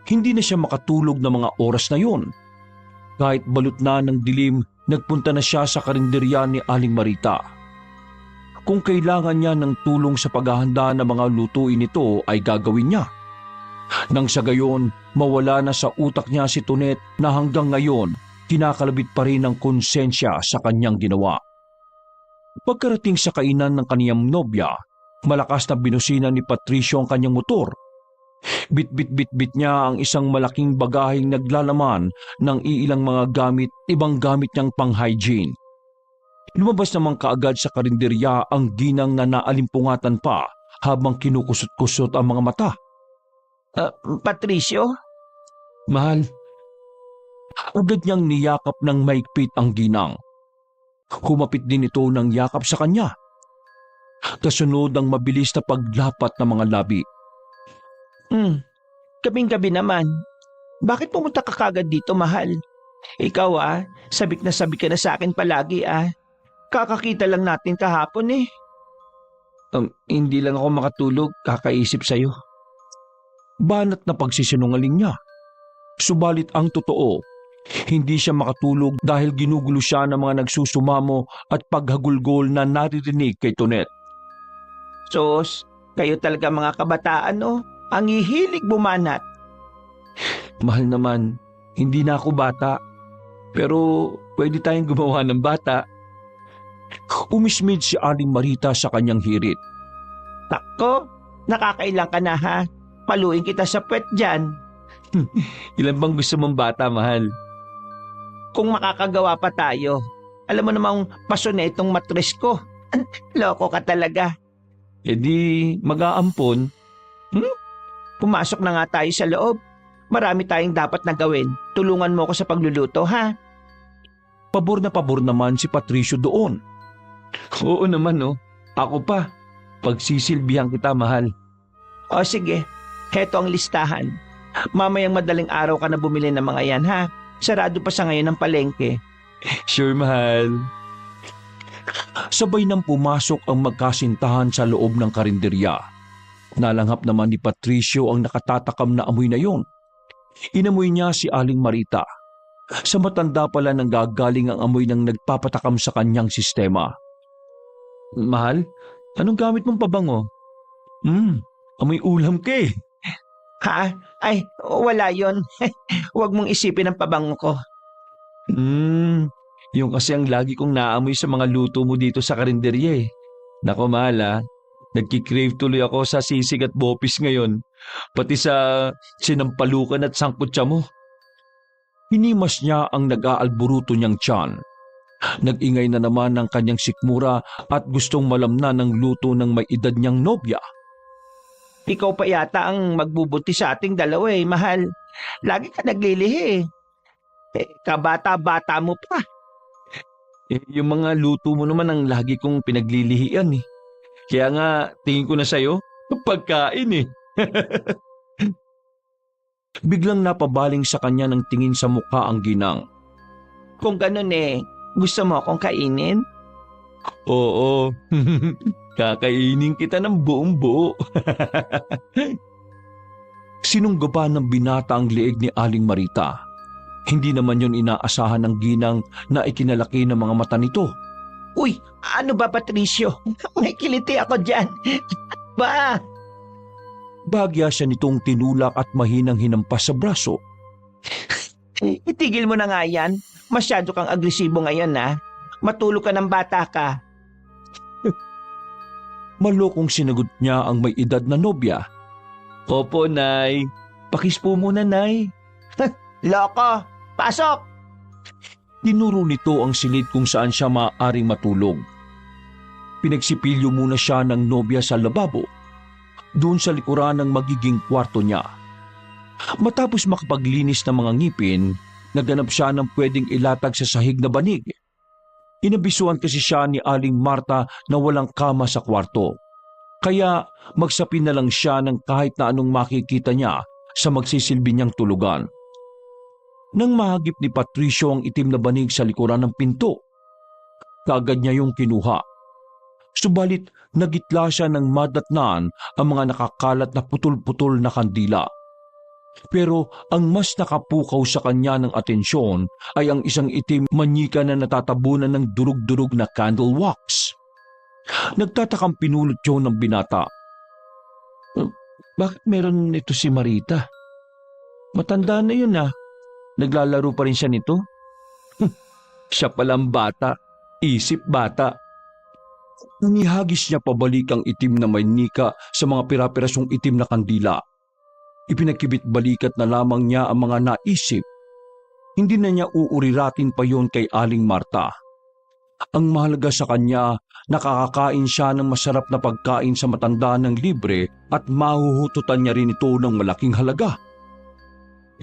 Hindi na siya makatulog ng mga oras na yun. Kahit balot na ng dilim, nagpunta na siya sa karinderya ni Aling Marita. Kung kailangan niya ng tulong sa paghahanda ng mga lutuin nito ay gagawin niya. Nang sa gayon, mawala na sa utak niya si Tonet na hanggang ngayon, kinakalabit pa rin ang konsensya sa kanyang ginawa. Pagkarating sa kainan ng kaniyang nobya, malakas na binusina ni Patricio ang kanyang motor. Bit-bit-bit-bit niya ang isang malaking bagaheng naglalaman ng iilang mga gamit, ibang gamit niyang pang-hygiene. Lumabas naman kaagad sa karinderya ang ginang na naalimpungatan pa habang kinukusot-kusot ang mga mata. Patricio? Mahal. Agad niyang niyakap ng maigpit ang ginang. Humapit din ito ng yakap sa kanya. Kasunod ang mabilis na paglapat ng mga labi. Gabing-gabi naman. Bakit pumunta ka kagad dito, mahal? Ikaw sabik ka na sa akin palagi Kakakita lang natin kahapon eh. Hindi lang ako makatulog, kakaisip sa'yo. Banat na pagsisinungaling niya. Subalit ang totoo, hindi siya makatulog dahil ginugulo siya ng mga nagsusumamo at paghagulgol na naririnig kay Tonet. Sos, kayo talaga mga kabataan ang hihilig bumanat. Mahal naman, hindi na ako bata. Pero pwede tayong gumawa ng bata. Umismid si Aling Marita sa kanyang hirit. Takko, nakakailang ka na ha. Paluin kita sa puwet dyan. Ilan bang gusto mong bata, mahal? Kung makakagawa pa tayo. Alam mo namang paso na itong matres ko. Loko ka talaga. E di mag-aampon. Pumasok na nga tayo sa loob. Marami tayong dapat na gawin. Tulungan mo ko sa pagluluto ha. Pabor na pabor naman si Patricio doon. Oo naman Ako pa. Pagsisilbihan kita, mahal. O sige, heto ang listahan. Mamayang madaling araw ka na bumili ng mga yan ha. Sarado pa sa ngayon ang palengke. Sure, mahal. Sabay nang pumasok ang magkasintahan sa loob ng karinderya. Nalanghap naman ni Patricio ang nakatatakam na amoy na yon. Inamoy niya si Aling Marita. Sa matanda pala nang gagaling ang amoy ng nagpapatakam sa kanyang sistema. Mahal, anong gamit mong pabango? Amoy ulam ka eh. Ha? Ay, wala yon. Huwag mong isipin ang pabango ko. Yung kasi ang lagi kong naamoy sa mga luto mo dito sa karinderya eh. Nako mahal nagkikrave tuloy ako sa sisig at bopis ngayon. Pati sa sinampalukan at sangkutsa mo. Hinimas niya ang nag-aalburuto niyang tiyan. Nag-ingay na naman ng kanyang sikmura at gustong malamnan ng luto ng may edad niyang nobya. Ikaw pa yata ang magbubuti sa ating dalawa mahal. Lagi ka naglilihi kabata-bata mo pa. Yung mga luto mo naman ang lagi kong pinaglilihian eh. Kaya nga tingin ko na sa'yo, pagkain eh. Biglang napabaling sa kanya ng tingin sa mukha ang ginang. Kung ganun gusto mo akong kainin? Oo, kakainin kita ng buong buo. Sinunggaba ng binata ang leeg ni Aling Marita. Hindi naman yon inaasahan ng ginang na ikinalaki ng mga mata nito. Uy, ano ba Patricio? May kiliti ako dyan. Ba? Bahagya siya nitong tinulak at mahinang hinampas sa braso. Itigil mo na nga yan. Masyado kang agresibo ngayon Matulog ka ng bata ka. Malokong sinagot niya ang may edad na nobya. Opo, Nay. Pakis po muna, Nay. Loko! Pasok! Tinuro nito ang silid kung saan siya maaaring matulog. Pinagsipilyo muna siya ng nobya sa lababo, doon sa likuran ng magiging kwarto niya. Matapos makapaglinis ng mga ngipin, naganap siya ng pwedeng ilatag sa sahig na banig. Inabisuan kasi siya ni Aling Marta na walang kama sa kwarto. Kaya magsapin na lang siya ng kahit na anong makikita niya sa magsisilbi niyang tulugan. Nang mahagip ni Patricio ang itim na banig sa likuran ng pinto, kaagad niya yung kinuha. Subalit nagitla siya ng madatnan ang mga nakakalat na putol-putol na kandila. Pero ang mas nakapukaw sa kanya ng atensyon ay ang isang itim manyika na natatabunan ng durug-durug na candle wax. Nagtatakang pinulot yun ng binata. Bakit meron nito si Marita? Matanda na yun Naglalaro pa rin siya nito? Siya palang bata, isip bata. Inihagis niya pabalik ang itim na manika sa mga pira-pirasong itim na kandila. Ipinagkibit-balikat na lamang niya ang mga naisip. Hindi na niya uuriratin pa yon kay Aling Marta. Ang mahalaga sa kanya, nakakakain siya ng masarap na pagkain sa matanda ng libre at mahuhututan niya rin ito ng malaking halaga.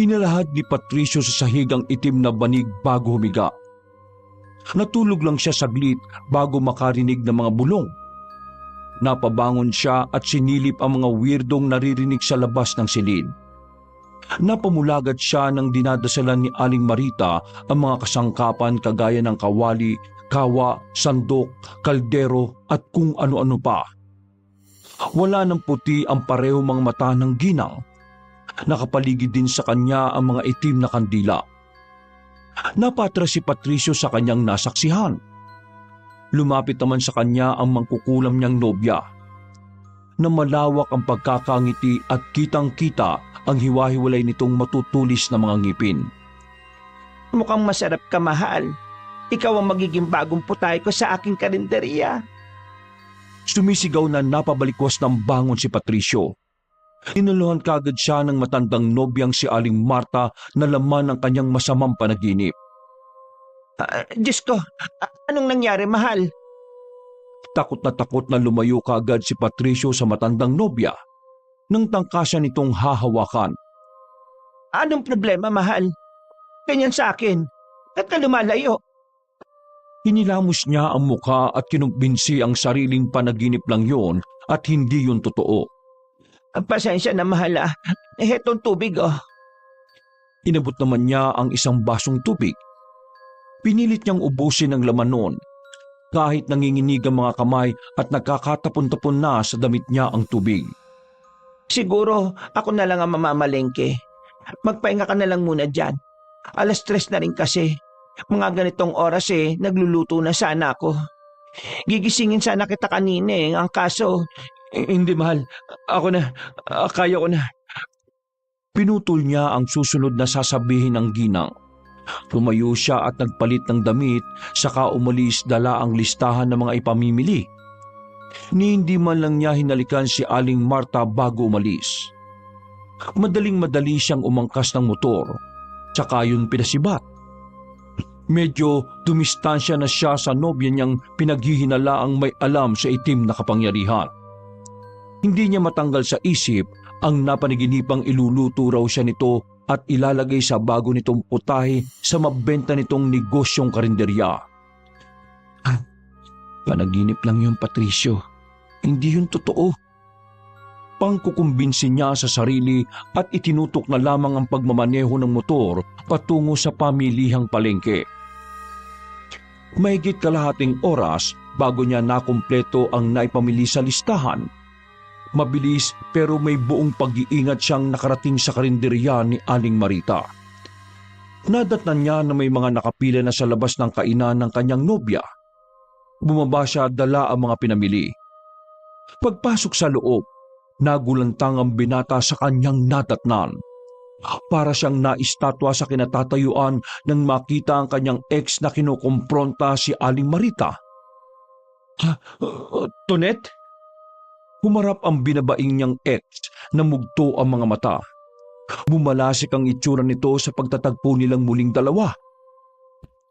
Inalahad ni Patricio sa sahig ang itim na banig bago humiga. Natulog lang siya saglit bago makarinig ng mga bulong. Napabangon siya at sinilip ang mga weirdong naririnig sa labas ng silid. Napamulagat siya nang dinadasalan ni Aling Marita ang mga kasangkapan kagaya ng kawali, kawa, sandok, kaldero at kung ano-ano pa. Wala ng puti ang pareho mga mata ng ginang. Nakapaligid din sa kanya ang mga itim na kandila. Napatras si Patricio sa kanyang nasaksihan. Lumapit naman sa kanya ang mangkukulam niyang nobya. Na malawak ang pagkakangiti at kitang-kita ang hiwa-hiwalay nitong matutulis na mga ngipin. Mukhang masarap ka, mahal. Ikaw ang magiging bagong putay ko sa aking karinderya. Sumisigaw na napabalikwas ng bangon si Patricio. Inuluhan kagad siya ng matandang nobyang si Aling Marta na laman ng kanyang masamang panaginip. Diyos ko, anong nangyari, mahal? Takot na lumayo kagad si Patricio sa matandang nobya nang tangkasan nitong hahawakan. Anong problema, mahal? Ganyan sa akin. At ka lumalayo. Hinilamos niya ang muka at kinumbinsi ang sariling panaginip lang yon at hindi yun totoo. Pasensya na, mahal. Hetong tubig, Inabot naman niya ang isang basong tubig. Pinilit niyang ubusin ang laman noon. Kahit nanginginig ang mga kamay at nagkakatapon-tapon na sa damit niya ang tubig. Siguro ako na lang ang mamamalengke. Magpahinga ka na lang muna dyan. 3:00 na rin kasi. Mga ganitong oras nagluluto na sana ako. Gigisingin sana kita kanina Ang kaso, Hindi mahal. Ako na. Kaya ko na. Pinutol niya ang susunod na sasabihin ng ginang. Tumayo siya at nagpalit ng damit, saka umalis dala ang listahan ng mga ipamimili. Ni hindi man lang niya hinalikan si Aling Marta bago umalis. Madaling-madali siyang umangkas ng motor, tsaka yun pinasibat. Medyo dumistansya na siya sa nobya niyang pinaghihinalaang may alam sa itim na kapangyarihan. Hindi niya matanggal sa isip ang napaniginipang iluluto raw siya nito at ilalagay sa bago nitong putahe sa mabenta nitong negosyong karinderya. Panaginip lang yun, Patricio. Hindi yun totoo. Pangkukumbinsi niya sa sarili at itinutok na lamang ang pagmamaneho ng motor patungo sa pamilihang palengke. Mahigit kalahating oras bago niya nakumpleto ang naipamili sa listahan. Mabilis pero may buong pag-iingat siyang nakarating sa karinderya ni Aling Marita. Nadatnan niya na may mga nakapila na sa labas ng kainan ng kanyang nobya. Bumaba siya at dala ang mga pinamili. Pagpasok sa loob, nagulantang ang binata sa kanyang nadatnan. Para siyang naistatwa sa kinatatayuan nang makita ang kanyang ex na kinukumpronta si Aling Marita. Tonet? Humarap ang binabaing niyang ex na mugto ang mga mata. Bumalasik ang itsura nito sa pagtatagpo nilang muling dalawa.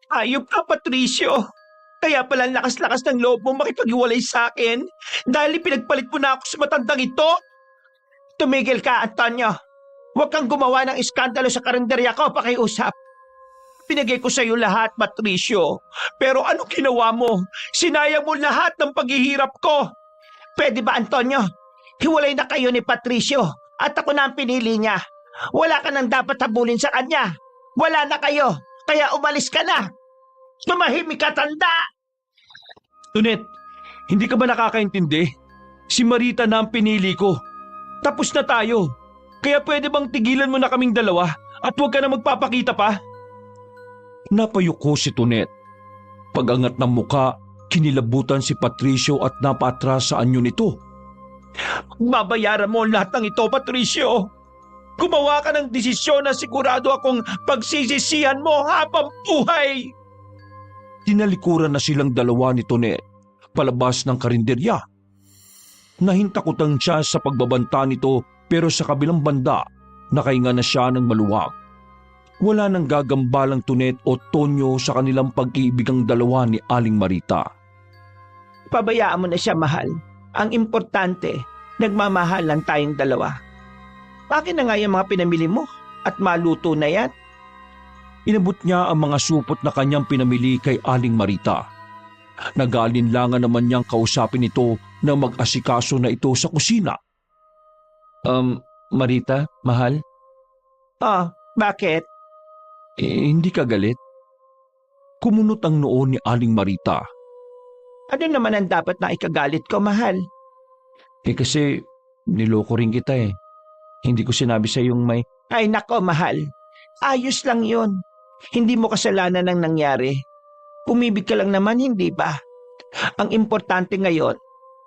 Ayop ka, Patricio. Kaya pala lakas-lakas ng loob mo makipag-iwalay sa akin dahil pinagpalit mo na ako sa matandang ito. Tumigil ka, Antonio. Huwag kang gumawa ng iskandalo sa karinderya ko, pakiusap. Pinagay ko sa iyo lahat, Patricio. Pero ano ginawa mo? Sinayang mo lahat ng paghihirap ko. Pwede ba, Antonio? Hiwalay na kayo ni Patricio at ako na ang pinili niya. Wala ka nang dapat habulin sa kanya. Wala na kayo, kaya umalis ka na. Tumahimik ka, tanda! Tonet, hindi ka ba nakakaintindi? Si Marita na ang pinili ko. Tapos na tayo. Kaya pwede bang tigilan mo na kaming dalawa at huwag ka na magpapakita pa? Napayuko si Tonet. Pag-angat ng muka, kinilabutan si Patricio at napaatras sa anyo nito. Babayaran mo lahat ng ito, Patricio. Gumawa ka ng desisyon na sigurado akong pagsisisihan mo habang buhay. Tinalikuran na silang dalawa ni Tonet, palabas ng karinderya. Nahintakotang siya sa pagbabanta nito pero sa kabilang banda, nakahinga na siya ng maluwag. Wala nang gagambalang Tonet o Tonyo sa kanilang pag-iibigang dalawa ni Aling Marita. Pabayaan mo na siya, mahal. Ang importante, nagmamahalan tayong dalawa. Akin na nga yung mga pinamili mo at maluto na yan. Inabot niya ang mga supot na kanyang pinamili kay Aling Marita. Nag-aalinlangan naman niyang kausapin ito na mag-asikaso na ito sa kusina. Marita, mahal? Bakit? Hindi ka galit? Kumunot ang noo ni Aling Marita. Ano naman ang dapat na ikagalit ko, mahal? Kasi niloko rin kita eh. Hindi ko sinabi sa yung may... Ay nako, mahal. Ayos lang yun. Hindi mo kasalanan ang nangyari. Umibig ka lang naman, hindi ba? Ang importante ngayon,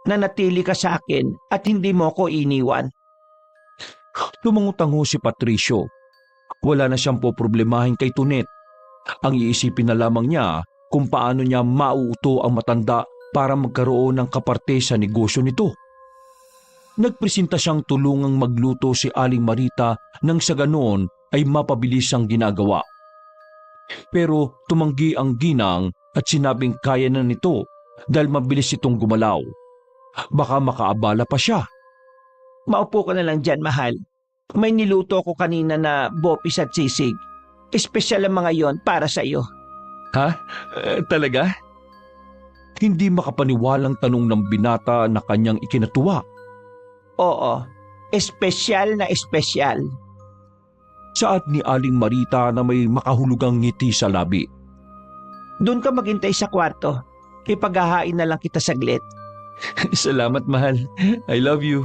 nanatili ka sa akin at hindi mo ko iniwan. Lumangutango si Patricio. Wala na siyang poproblemahin kay Tonet. Ang iisipin na lamang niya kung paano niya mauuto ang matanda para magkaroon ng kaparte sa negosyo nito. Nagpresenta siyang tulungang magluto si Aling Marita nang sa ganoon ay mapabilis ang ginagawa. Pero tumanggi ang ginang at sinabing kaya na nito dahil mabilis itong gumalaw. Baka makaabala pa siya. Maupo ka na lang dyan, mahal. May niluto ko kanina na bopis at sisig. Espesyal ang mga yon para sa iyo. Ha? Talaga? Hindi makapaniwalang tanong ng binata na kanyang ikinatuwa. Oo, espesyal na espesyal. Saad ni Aling Marita na may makahulugang ngiti sa labi. Doon ka maghintay sa kwarto. Ipaghahain na lang kita saglit. Salamat, mahal. I love you.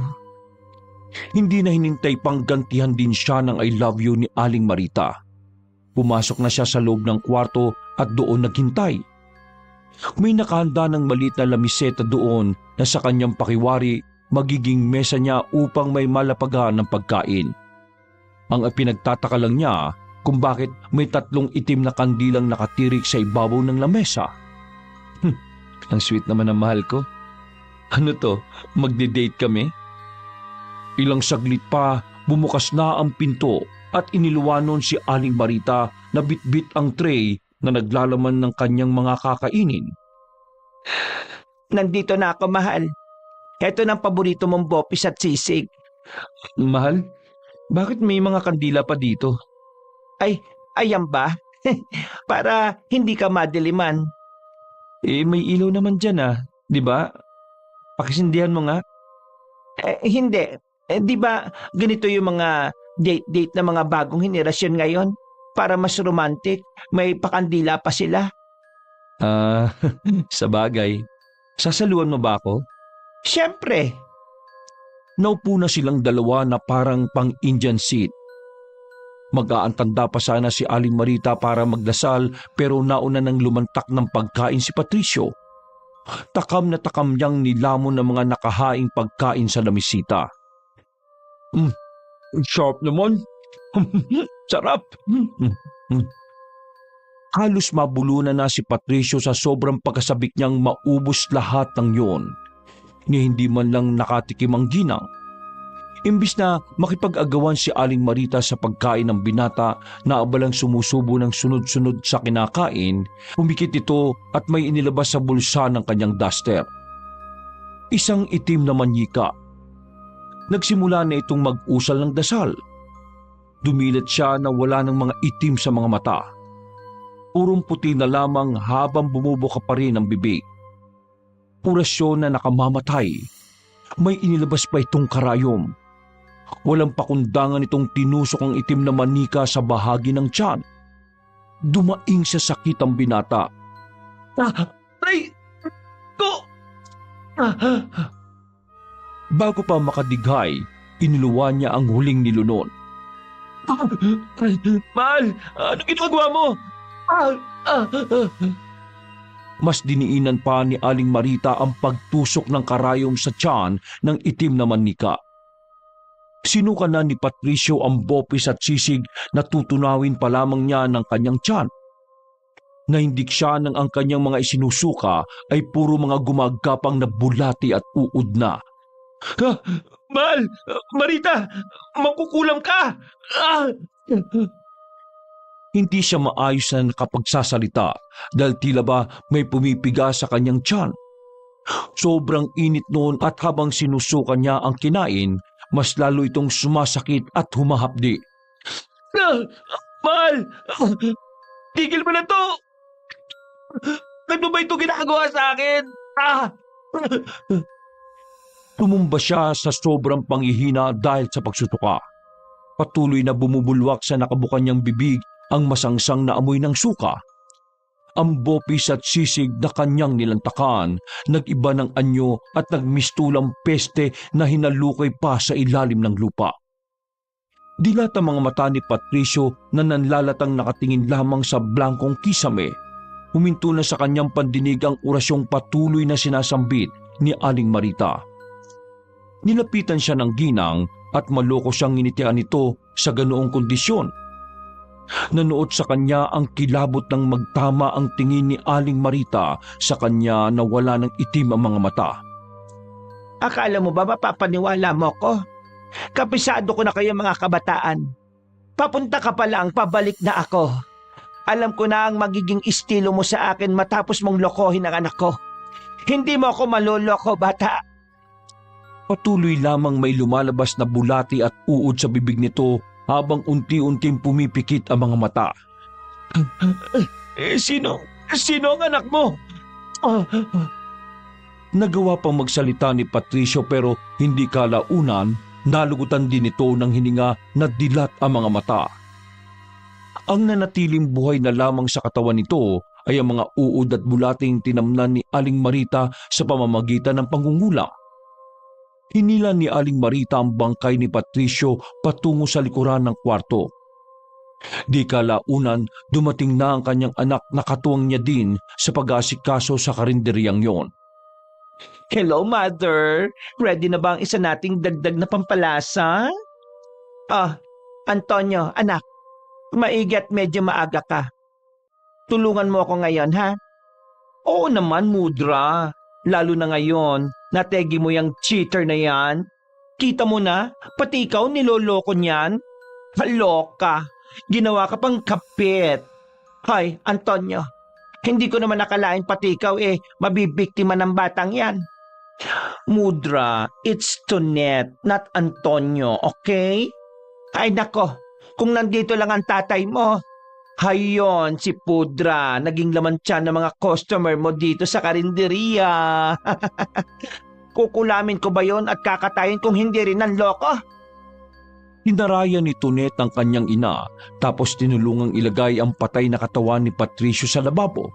Hindi na hinintay pang gantihan din siya ng I love you ni Aling Marita. Pumasok na siya sa loob ng kwarto at doon naghintay. May nakahanda ng maliit na lamiseta doon na sa kanyang pakiwari magiging mesa niya upang may malapagan ng pagkain. Ang pinagtataka lang niya kung bakit may 3 itim na kandilang nakatirik sa ibabaw ng lamesa. Ang sweet naman ng mahal ko. Ano to? Magde-date kami? Ilang saglit pa bumukas na ang pinto at iniluwanon si Aling Marita na bitbit ang tray na naglalaman ng kanyang mga kakainin. Nandito na ako, mahal. Heto ng paborito mong bopis at sisig. Mahal, bakit may mga kandila pa dito? Ay, ayan ba? Para hindi ka madiliman. May ilaw naman dyan di ba? Pakisindihan mo nga. Hindi. Di ba ganito yung mga date-date na mga bagong henerasyon ngayon? Para mas romantic, may pakandila pa sila. Sa bagay. Sasaluhan mo ba ako? Siyempre. Naupo na silang dalawa na parang pang-Indian seat. Mag-aantanda pa sana si Aling Marita para magdasal pero nauna nang lumantak ng pagkain si Patricio. Takam na takam niyang nilamon ng mga nakahaing pagkain sa lamisita. Sharp naman. Sarap. Halos mabulunan na si Patricio sa sobrang pagkasabik niyang maubos lahat ng yon. Ni hindi man lang nakatikim ang ginang. Imbis na makipag-agawan si Aling Marita sa pagkain ng binata na abalang sumusubo ng sunod-sunod sa kinakain, humikit ito at may inilabas sa bulsa ng kanyang duster. Isang itim na manyika. Nagsimula na itong mag-usal ng dasal. Dumilat siya na wala ng mga itim sa mga mata. Purong puti na lamang habang bumubuka pa rin ang bibig. Orasyon na nakamamatay. May inilabas pa itong karayom. Walang pakundangan itong tinusok ang itim na manika sa bahagi ng tiyan. Dumaing sa sakit ang binata. Ay! Ko! Bago pa makadighay, iniluwan niya ang huling nilunon. Mahal, ano ginagawa mo? Mas diniinan pa ni Aling Marita ang pagtusok ng karayom sa tiyan ng itim na manika. Sinuka na ni Patricio ang bopis at sisig na tutunawin pa lamang niya ng kanyang tiyan. Nahindik siya nang ang kanyang mga isinusuka ay puro mga gumagapang na bulati at uod na. Mahal! Marita! Makukulam ka! Hindi siya maayos na nakapagsasalita dahil tila ba may pumipiga sa kanyang tiyan. Sobrang init noon at habang sinusuka niya ang kinain, mas lalo itong sumasakit at humahapdi. Mahal! Tigil mo na to! Ano ba ito ginagawa sa akin? Tumumba siya sa sobrang panghihina dahil sa pagsutuka. Patuloy na bumubulwak sa nakabukan niyang bibig ang masangsang na amoy ng suka. Ang bopis at sisig na kanyang nilantakan, nag-iba ng anyo at nagmistulang peste na hinalukay pa sa ilalim ng lupa. Dilat ang mga mata ni Patricio na nanlalatang nakatingin lamang sa blankong kisame. Huminto na sa kanyang pandinig ang orasyong patuloy na sinasambit ni Aling Marita. Nilapitan siya ng ginang at maloko siyang initian nito sa ganoong kondisyon. Nanood sa kanya ang kilabot ng magtama ang tingin ni Aling Marita sa kanya na wala ng itim ang mga mata. Akala mo ba mapapaniwala mo ko? Kapisado ko na kayo mga kabataan. Papunta ka pa lang, pabalik na ako. Alam ko na ang magiging estilo mo sa akin matapos mong lokohin ang anak ko. Hindi mo ako maloloko, bata. Patuloy lamang may lumalabas na bulati at uod sa bibig nito habang unti-unting pumipikit ang mga mata. Sino ang anak mo? Nagawa pang magsalita ni Patricio pero hindi kalaunan, nalugutan din ito ng hininga na dilat ang mga mata. Ang nanatiling buhay na lamang sa katawan nito ay ang mga uod at bulating tinamnan ni Aling Marita sa pamamagitan ng pangungulang. Hinila ni Aling Marita ang bangkay ni Patricio patungo sa likuran ng kwarto. Di kalaunan, dumating na ang kanyang anak na katuwang niya din sa pag-aasikaso sa karinderyang yon. Hello, Mother. Ready na ba ang isa nating dagdag na pampalasa? Antonio, anak. Maigi at medyo maaga ka. Tulungan mo ako ngayon, ha? Oo naman, Mudra. Lalo na ngayon, nategi mo yung cheater na yan. Kita mo na, pati ikaw niloloko niyan. Kaloka, ginawa ka pang kapit. Hay, Antonio, hindi ko naman nakalain pati ikaw mabibiktima ng batang yan. Mudra, it's Tonet, not Antonio, okay? Ay nako, kung nandito lang ang tatay mo, hayon si Pudra, naging laman tiyan ng mga customer mo dito sa karinderiya. Kukulamin ko ba yon at kakatayin kung hindi rin ng loko? Hinaraya ni Tonet ang kanyang ina tapos tinulungang ilagay ang patay na katawan ni Patricio sa lababo.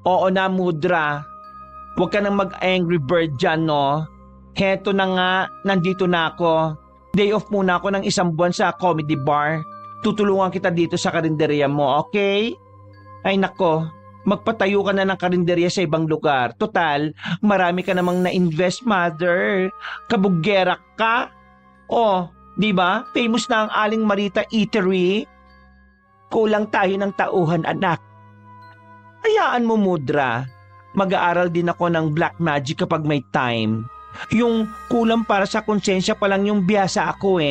Oo na, Mudra. Huwag ka nang mag-angry bird dyan, no? Heto na nga, nandito na ako. Day off muna ako ng 1 buwan sa comedy bar. Tutulungan kita dito sa karinderya mo, okay? Ay nako, magpatayo ka na ng karinderya sa ibang lugar. Total, marami ka namang na-invest, mother. Kabugera ka. Oh, di ba? Famous na ang Aling Marita Eatery. Kulang tayo ng tauhan, anak. Hayaan mo, Mudra. Mag-aaral din ako ng black magic kapag may time. Yung kulang para sa konsensya pa lang yung biyasa ako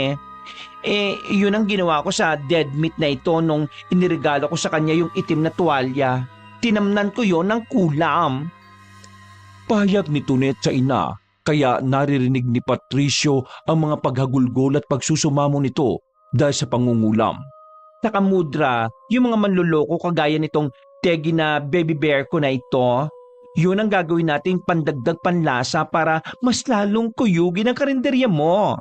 yun ang ginawa ko sa dead meat na ito nung iniregalo ko sa kanya yung itim na tuwalya. Tinamnan ko yon ng kulam. Pahayag ni Tonet sa ina, kaya naririnig ni Patricio ang mga paghagulgol at pagsusumamo nito dahil sa pangungulam. Nakamudra, yung mga manluloko kagaya nitong tegi na baby bear ko na ito, yun ang gagawin nating pandagdag panlasa para mas lalong kuyugin ang karinderya mo.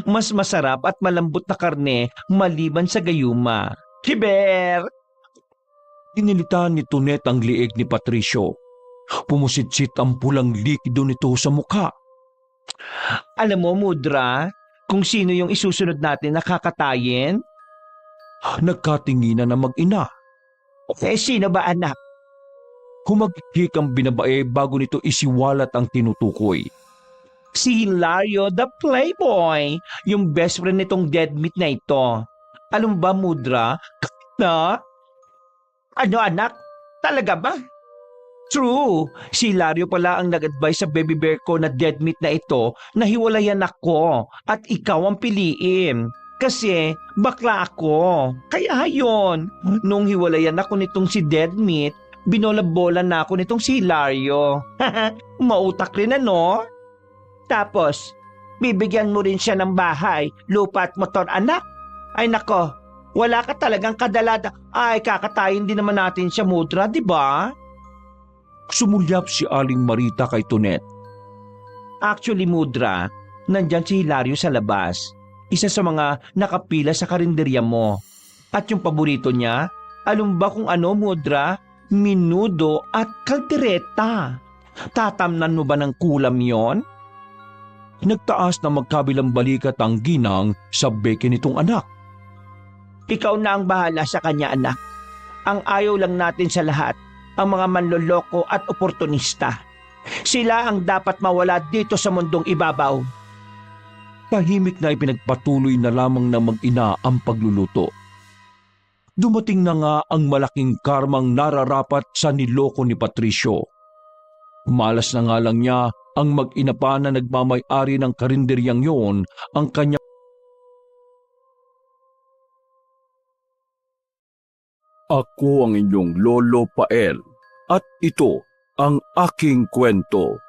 Mas masarap at malambot na karne maliban sa gayuma. Kiber! Dinilita ni Tonet ang liig ni Patricio. Pumusitsit ang pulang likido nito sa mukha. Alam mo, Mudra, kung sino yung isusunod natin na kakatayin? Nagkatinginan na mag-ina. Sino ba, anak? Humagkik ang binabae bago nito isiwalat ang tinutukoy. Si Hilario the Playboy, yung best friend nitong dead meat na ito. Alam ba, Mudra? Na? Ano, anak? Talaga ba? True, si Hilario pala ang nag-advise sa baby bear ko na dead meat na ito na hiwalayan ako at ikaw ang piliin. Kasi bakla ako. Kaya yon, nung hiwalayan ako nitong si dead meat, binola-bola na ako nitong si Hilario. Mautak rin ano? Tapos, bibigyan mo rin siya ng bahay, lupa at motor, anak. Ay nako, wala ka talagang kadalada. Ay, kakatayin din naman natin siya, Mudra, di ba? Sumulyap si Aling Marita kay Tonet. Actually, Mudra, nandyan si Hilario sa labas. Isa sa mga nakapila sa karinderya mo. At yung paborito niya, alam ba kung ano, Mudra? Minudo at kaldereta. Tatamnan mo ba ng kulam yon? Nagtaas na magkabilang balikat ang ginang sa beke nitong anak. Ikaw na ang bahala sa kanya, anak. Ang ayaw lang natin sa lahat, ang mga manloloko at oportunista. Sila ang dapat mawala dito sa mundong ibabaw. Tahimik na ipinagpatuloy na lamang ng mag-ina ang pagluluto. Dumating na nga ang malaking karmang nararapat sa niloko ni Patricio. Malas na nga lang niya ang mag-ina pa na nagmamay-ari ng karinderyang yon ang kanya. Ako ang inyong Lolo Pael at ito ang aking kwento.